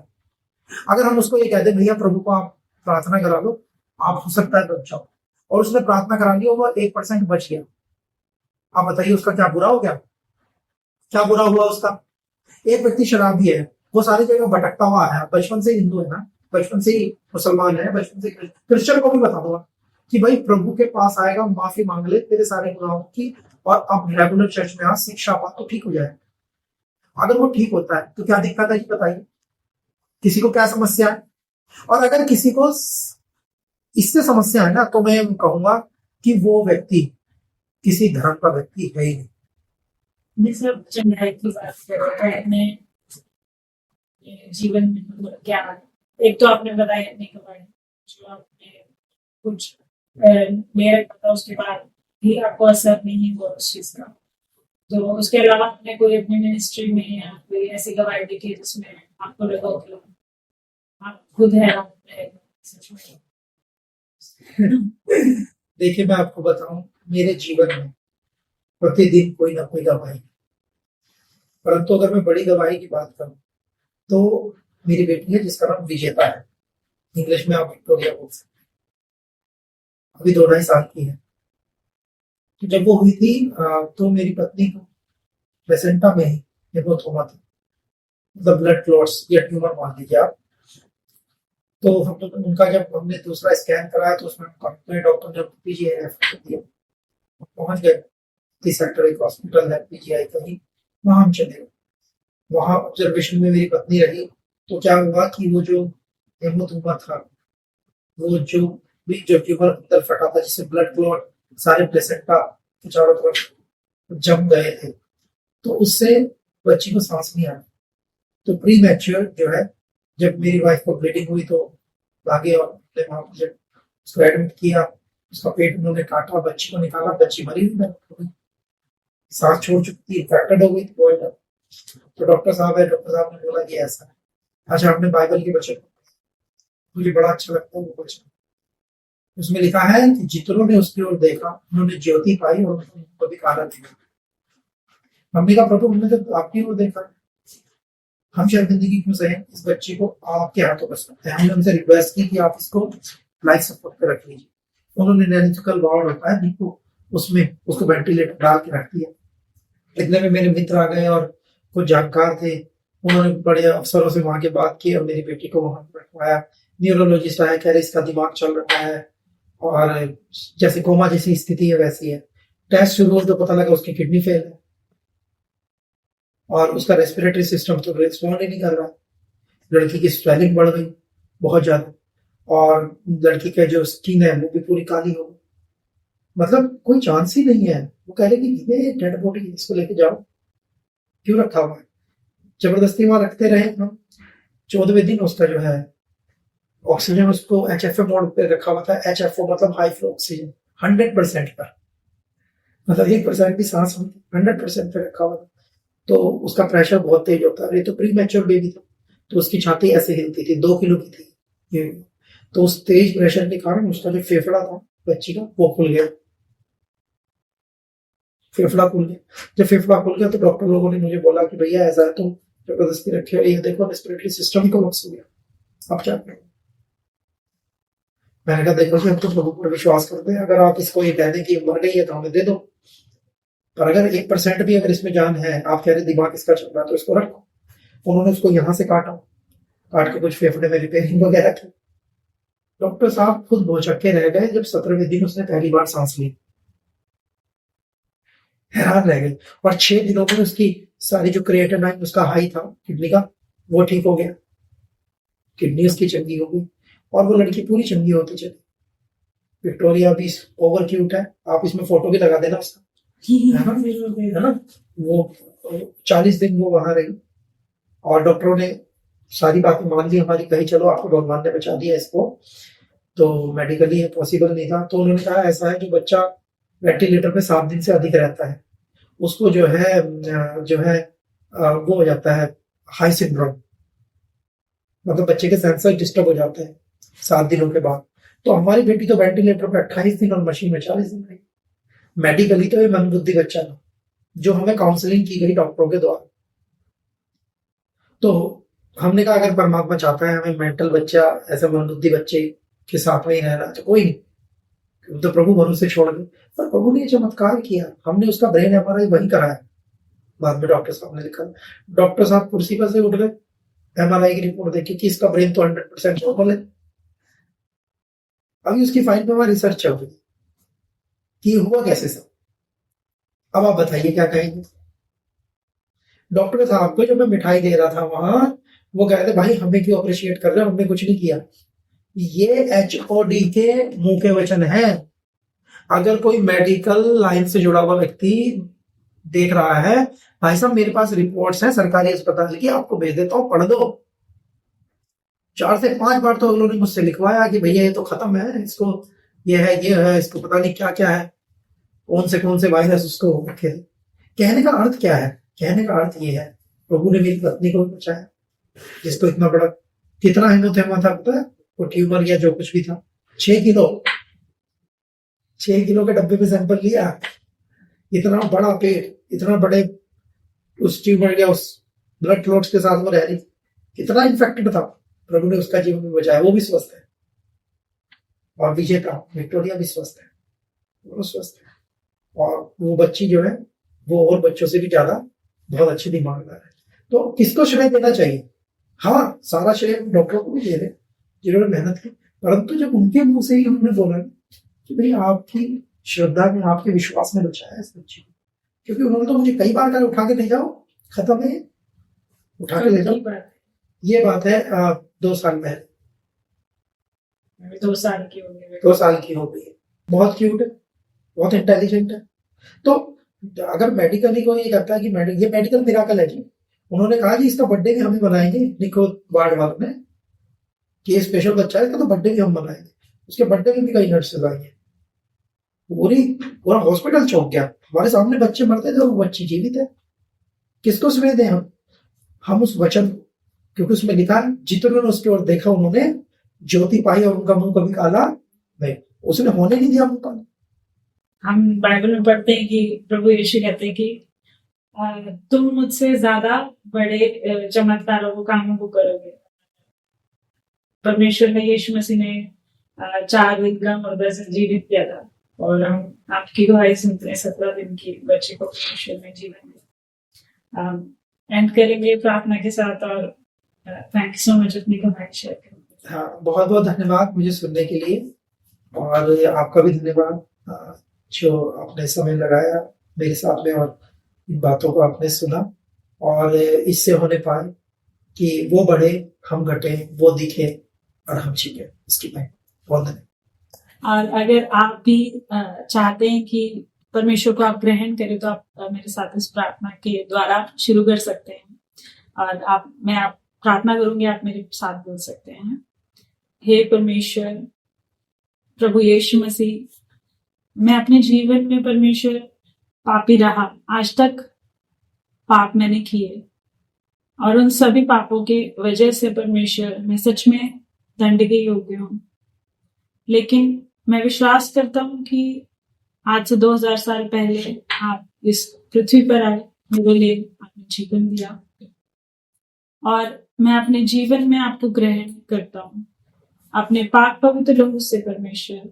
अगर हम उसको ये कह दें भैया प्रभु को आप प्रार्थना करा लो, आप हो सकता है बच जाओ, और उसने प्रार्थना करा ली और वो 1% बच गया, आप बताइए उसका क्या बुरा हो गया? क्या बुरा हुआ उसका? एक व्यक्ति शराबी है, वो सारी जगह भटकता हुआ आया, बचपन से हिंदू है ना, बचपन से ही मुसलमान है, बचपन से क्रिश्चियन को भी बता दूंगा कि भाई प्रभु के पास आएगा, माफी मांग ले तेरे सारे गुनाहों की, और अब रेगुलर चर्च में आ, शिक्षा पा, तो ठीक हो जाए। अगर वो ठीक होता है तो क्या दिक्कत है, बताइए, किसी को क्या समस्या है? और अगर किसी को इससे समस्या है ना, तो मैं कहूंगा कि वो व्यक्ति किसी धर्म का व्यक्ति है ही नहीं। सब चंगाई की बात कर रहे हैं अपने जीवन में क्या, एक तो आपने बताया अपने के बारे में, जो आपने कुछ मेरे पता उसके बाद भी आपको असर नहीं हुआ उस चीज का, तो उसके अलावा आपने कोई अपनी मिनिस्ट्री में या कोई ऐसी गवाही दी थी जिसमें आपको लगा कि आप खुद है सच में? देखिए, मैं आपको बताऊं, मेरे जीवन में प्रतिदिन कोई ना कोई गवाही, परंतु अगर मैं बड़ी गवाही की बात करूं तो मेरी बेटी है जिसका नाम विजेता है, इंग्लिश में आप विक्टोरिया बोल सकते हैं, अभी 2-2.5 साल की है। तो जब वो हुई थी तो मेरी पत्नी को प्लेसेंटा में ही निगोथोमा था, मतलब ब्लड क्लॉट्स या ट्यूमर मान लीजिए आप। तो हम लोग उनका जब हमने दूसरा स्कैन कराया तो उसमें डॉक्टर ने पीजीआई रेफर कर दिया, पहुंच गए 30 सेक्टर एक हॉस्पिटल है पीजीआई का ही, वहां हम चले गए। वहां ऑब्जर्वेशन में मेरी पत्नी रही। तो क्या हुआ कि वो जो हेमोथूमर था, वो जो भी जो ट्यूमर अंदर फटा था जिससे ब्लड क्लॉट सारे प्लेसेंटा के चारों तरफ जम गए थे, तो उससे बच्ची को सांस नहीं आया। तो प्री मैच्योर जो है, जब मेरी वाइफ को ब्लीडिंग हुई तो भागे और वहां मुझे उसको एडमिट किया, उसका पेट उन्होंने काटा, बच्ची को निकाला, बच्ची मरी हुई, सांस छोड़ चुकी थी, इन्फेक्टेड हो गई थी बहुत ज्यादा। तो डॉक्टर साहब ने बोला कि ऐसा है। अच्छा, आपने बाइबल के वचन, मुझे बड़ा अच्छा लगता है वो वचन, उसमें लिखा है कि जितनों ने उसकी ओर देखा उन्होंने ज्योति पाई और उनको भी काला दिखा। मम्मी का प्रभु, हमने जब आपकी ओर देखा, हम शर्मिंदगी क्यों सहे, इस बच्चे को आपके हाथों कर सकते हैं। हमने उनसे रिक्वेस्ट की कि आप इसको लाइफ सपोर्ट पे रख लीजिए। उन्होंने नैनिकल वार्ड होता है जिनको, उसमें उसको वेंटिलेटर डाल के रख दिया। इतने में मेरे मित्र आ गए और कुछ जानकार थे, उन्होंने बड़े अफसरों से वहां के बात की और मेरी बेटी को वहां रखवाया। न्यूरोलॉजिस्ट आया, कह रहे इसका दिमाग चल रहा है और जैसे कोमा जैसी स्थिति है वैसी है। टेस्ट शुरू हुआ तो पता लगा उसकी किडनी फेल है और उसका रेस्पिरेटरी सिस्टम तो रिस्पॉन्ड ही नहीं कर रहा। लड़की की स्वेलिंग बढ़ गई बहुत ज्यादा और लड़की का जो स्किन है वो भी पूरी काली हो गई। मतलब कोई चांस ही नहीं है। वो कह रहे कि ये डेड बॉडी इसको लेके जाओ, क्यों रखा हुआ है। जबरदस्ती वहां रखते रहे हम। 14वें दिन उसका जो है ऑक्सीजन, उसको HFO मोड पे रखा हुआ था। HFO मतलब हाई फ्लो ऑक्सीजन, 100% पर, मतलब 1% भी सांस 100% पे रखा हुआ था। तो उसका प्रेशर बहुत तेज होता है। ये तो प्री मैच्योर बेबी था, तो उसकी छाती ऐसे हिलती थी, 2 किलो की थी ये। तो उस तेज प्रेशर के कारण उसका जो फेफड़ा था बच्ची का, वो खुल गया। फेफड़ा खुल गया। जब फेफड़ा खुल गया तो डॉक्टर लोगों ने मुझे बोला कि भैया ऐसा है, तुम जबरदस्ती रखे, ये देखो रेस्पिरेटरी सिस्टम को लॉस हो गया, अब क्या करें। मैंने कहा देखो जी, हम तो प्रभु पर विश्वास करते हैं, अगर आप इसको ये कह दें कि मर गई है तो हमें दे दो, पर अगर 1% भी अगर इसमें जान है, आप कह रहे दिमाग इसका चल रहा है, तो इसको रखो। उन्होंने उसको यहां से काटा, काट के कुछ फेफड़े में रिपेयरिंग वगैरह की। डॉक्टर साहब खुद भौचक्के रह गए जब 17वें दिन उसने पहली बार सांस ली, हैरान रह गए। और 6 दिनों में उसकी सारी जो क्रिएटिनिन उसका हाई था किडनी का, वो ठीक हो गया, किडनी उसकी चंगी हो गई और वो लड़की पूरी चंगी होती चली। विक्टोरिया भी ओवर क्यूट है, आप इसमें फोटो भी लगा देना उसका, है ना। वो 40 दिन वो वहां रही और डॉक्टरों ने सारी बातें मान ली हमारी, कही चलो आपको भगवान ने बचा दिया इसको, तो मेडिकली ये पॉसिबल नहीं था। तो उन्होंने कहा ऐसा है, जो बच्चा वेंटिलेटर पे 7 दिन से अधिक रहता है उसको जो है वो हो जाता है हाई सिंड्रोम, मतलब बच्चे के सेंसर डिस्टर्ब हो जाते हैं 7 दिनों के बाद। तो हमारी बेटी तो वेंटिलेटर पे 28 दिन और मशीन में 40 दिन रही। मेडिकली तो ये मंदबुद्धि बच्चा था, जो हमें काउंसलिंग की गई डॉक्टरों के द्वारा। तो हमने कहा अगर परमात्मा चाहता है हमें मेंटल बच्चा, ऐसे मंदबुद्धि बच्चे के साथ में ही रहना, तो कोई नहीं, तो प्रभु भरोसे छोड़ दे। पर प्रभु ने चमत्कार किया, हमने उसका ब्रेन MRI वही कराया। बाद में डॉक्टर साहब ने लिखा, डॉक्टर साहब कुर्सी पर से उठ गए, MRI की रिपोर्ट देखी कि इसका ब्रेन तो 100% नॉर्मल है। अभी उसकी फाइल पे हमारी रिसर्च चल रही कि हुआ कैसे सब। अब आप बताइए क्या कहेंगे। डॉक्टर साहब को जब मैं मिठाई दे रहा था वहां, वो कह रहे थे भाई हमें क्यों अप्रिशिएट कर रहे हो, हमने कुछ नहीं किया। ये HOD के मुंह के वचन है। अगर कोई मेडिकल लाइन से जुड़ा हुआ व्यक्ति देख रहा है, भाई साहब मेरे पास रिपोर्ट्स हैं सरकारी अस्पताल की, आपको भेज देता हूं, पढ़ दो। 4 से 5 बार तो उन्होंने मुझसे लिखवाया कि भैया ये तो खत्म है, इसको ये है, इसको पता नहीं क्या क्या है, कौन से वायरस उसको रखे। कहने का अर्थ क्या है? कहने का अर्थ ये है, प्रभु ने मेरी पत्नी को बचाया, जिसको इतना बड़ा, कितना हेमोथेमा था पता है, वो ट्यूमर या जो कुछ भी था, 6 किलो के डब्बे में सैंपल लिया, इतना बड़ा पेट, इतना बड़े उस ट्यूमर या उस ब्लड क्लॉट्स के साथ वो रह रही, कितना इन्फेक्टेड था। प्रभु ने उसका जीवन भी बचाया, वो भी स्वस्थ है। और विजेता विक्टोरिया भी स्वस्थ है, वो स्वस्थ है। और वो बच्ची जो है वो और बच्चों से भी ज्यादा बहुत अच्छी दिमागदार है। तो किसको श्रेय देना चाहिए? हाँ, सारा श्रेय डॉक्टरों को भी दे दे, जिन्होंने मेहनत की। परंतु जब उनके मुंह से ही उन्होंने बोला कि भाई आपकी श्रद्धा में, आपके विश्वास में बचाया इस बच्चे को, क्योंकि उन्होंने तो मुझे कई बार कहा उठा के ले जाओ, खत्म है, उठा के ले जाओ। की बात ये बात है 2 साल पहले, है, 2 साल की होगी। 2 साल की हो गई है। बहुत क्यूट है, बहुत इंटेलिजेंट है। तो अगर मेडिकली कोई ये कहता है कि ये मेडिकल मिराकल है जी, उन्होंने कहा कि इसका बर्थडे भी हम ही मनाएंगे, निको वार्ड वालों ने, कि ये स्पेशल बच्चा है, इसका तो बर्थडे भी हम मनाएंगे। उसके बर्थडे में भी कई नर्सेज आई है, पूरा हॉस्पिटल चौंक गया। हमारे सामने बच्चे मरते थे और वो बच्ची जीवित है। किसको श्रेय दें हम उस वचन को, क्योंकि उसमें लिखा है जितने ने उसकी ओर देखा उन्होंने ज्योति पाई और उनका मुंह कभी काला नहीं, उसने होने नहीं दिया मुंह काला। हम बाइबल में पढ़ते हैं कि प्रभु यीशु कहते हैं कि तुम मुझसे ज्यादा बड़े चमत्कारों को, कामों को करोगे। परमेश्वर ने, यीशु मसीह ने 4 दिन का मुर्दा से जीवित किया था, और हम आपकी गवाही सुनते हैं 17 दिन की बच्चे को परमेश्वर ने जीवन दिया। एंड करेंगे प्रार्थना के साथ, और थैंक यू सो मच अपनी गवाही शेयर करने। हाँ, बहुत बहुत धन्यवाद मुझे सुनने के लिए, और आपका भी धन्यवाद जो आपने समय लगाया मेरे साथ में और इन बातों को आपने सुना, और इससे होने पाए कि वो बढ़े, हम घटे, वो दिखे और हम छिपे, उसकी मैं बहुत धन्यवाद। और अगर आप भी चाहते हैं कि परमेश्वर को आप ग्रहण करें, तो आप मेरे साथ इस प्रार्थना के द्वारा शुरू कर सकते हैं। और मैं प्रार्थना करूंगी, आप मेरे साथ बोल सकते हैं। हे परमेश्वर, प्रभु यीशु मसीह, मैं अपने जीवन में परमेश्वर पापी रहा, आज तक पाप मैंने किए, और उन सभी पापों के वजह से परमेश्वर मैं सच में दंड के योग्य हूँ। लेकिन मैं विश्वास करता हूँ कि आज से 2000 साल पहले आप इस पृथ्वी पर आए, मेरे लिए आपने जीवन दिया, और मैं अपने जीवन में आपको ग्रहण करता हूँ। अपने पाक पवित्र लहू से परमेश्वर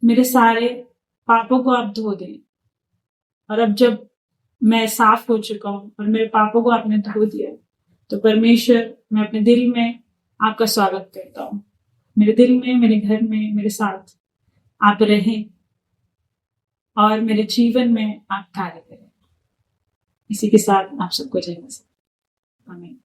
मेरे सारे पापों को आप धो दें। और अब जब मैं साफ हो चुका हूँ और मेरे पापों को आपने धो दिया, तो परमेश्वर मैं अपने दिल में आपका स्वागत करता हूँ। मेरे दिल में, मेरे घर में, मेरे साथ आप रहें, और मेरे जीवन में आप कार्य करें। इसी के साथ आप सबको जय मसीह। आमीन।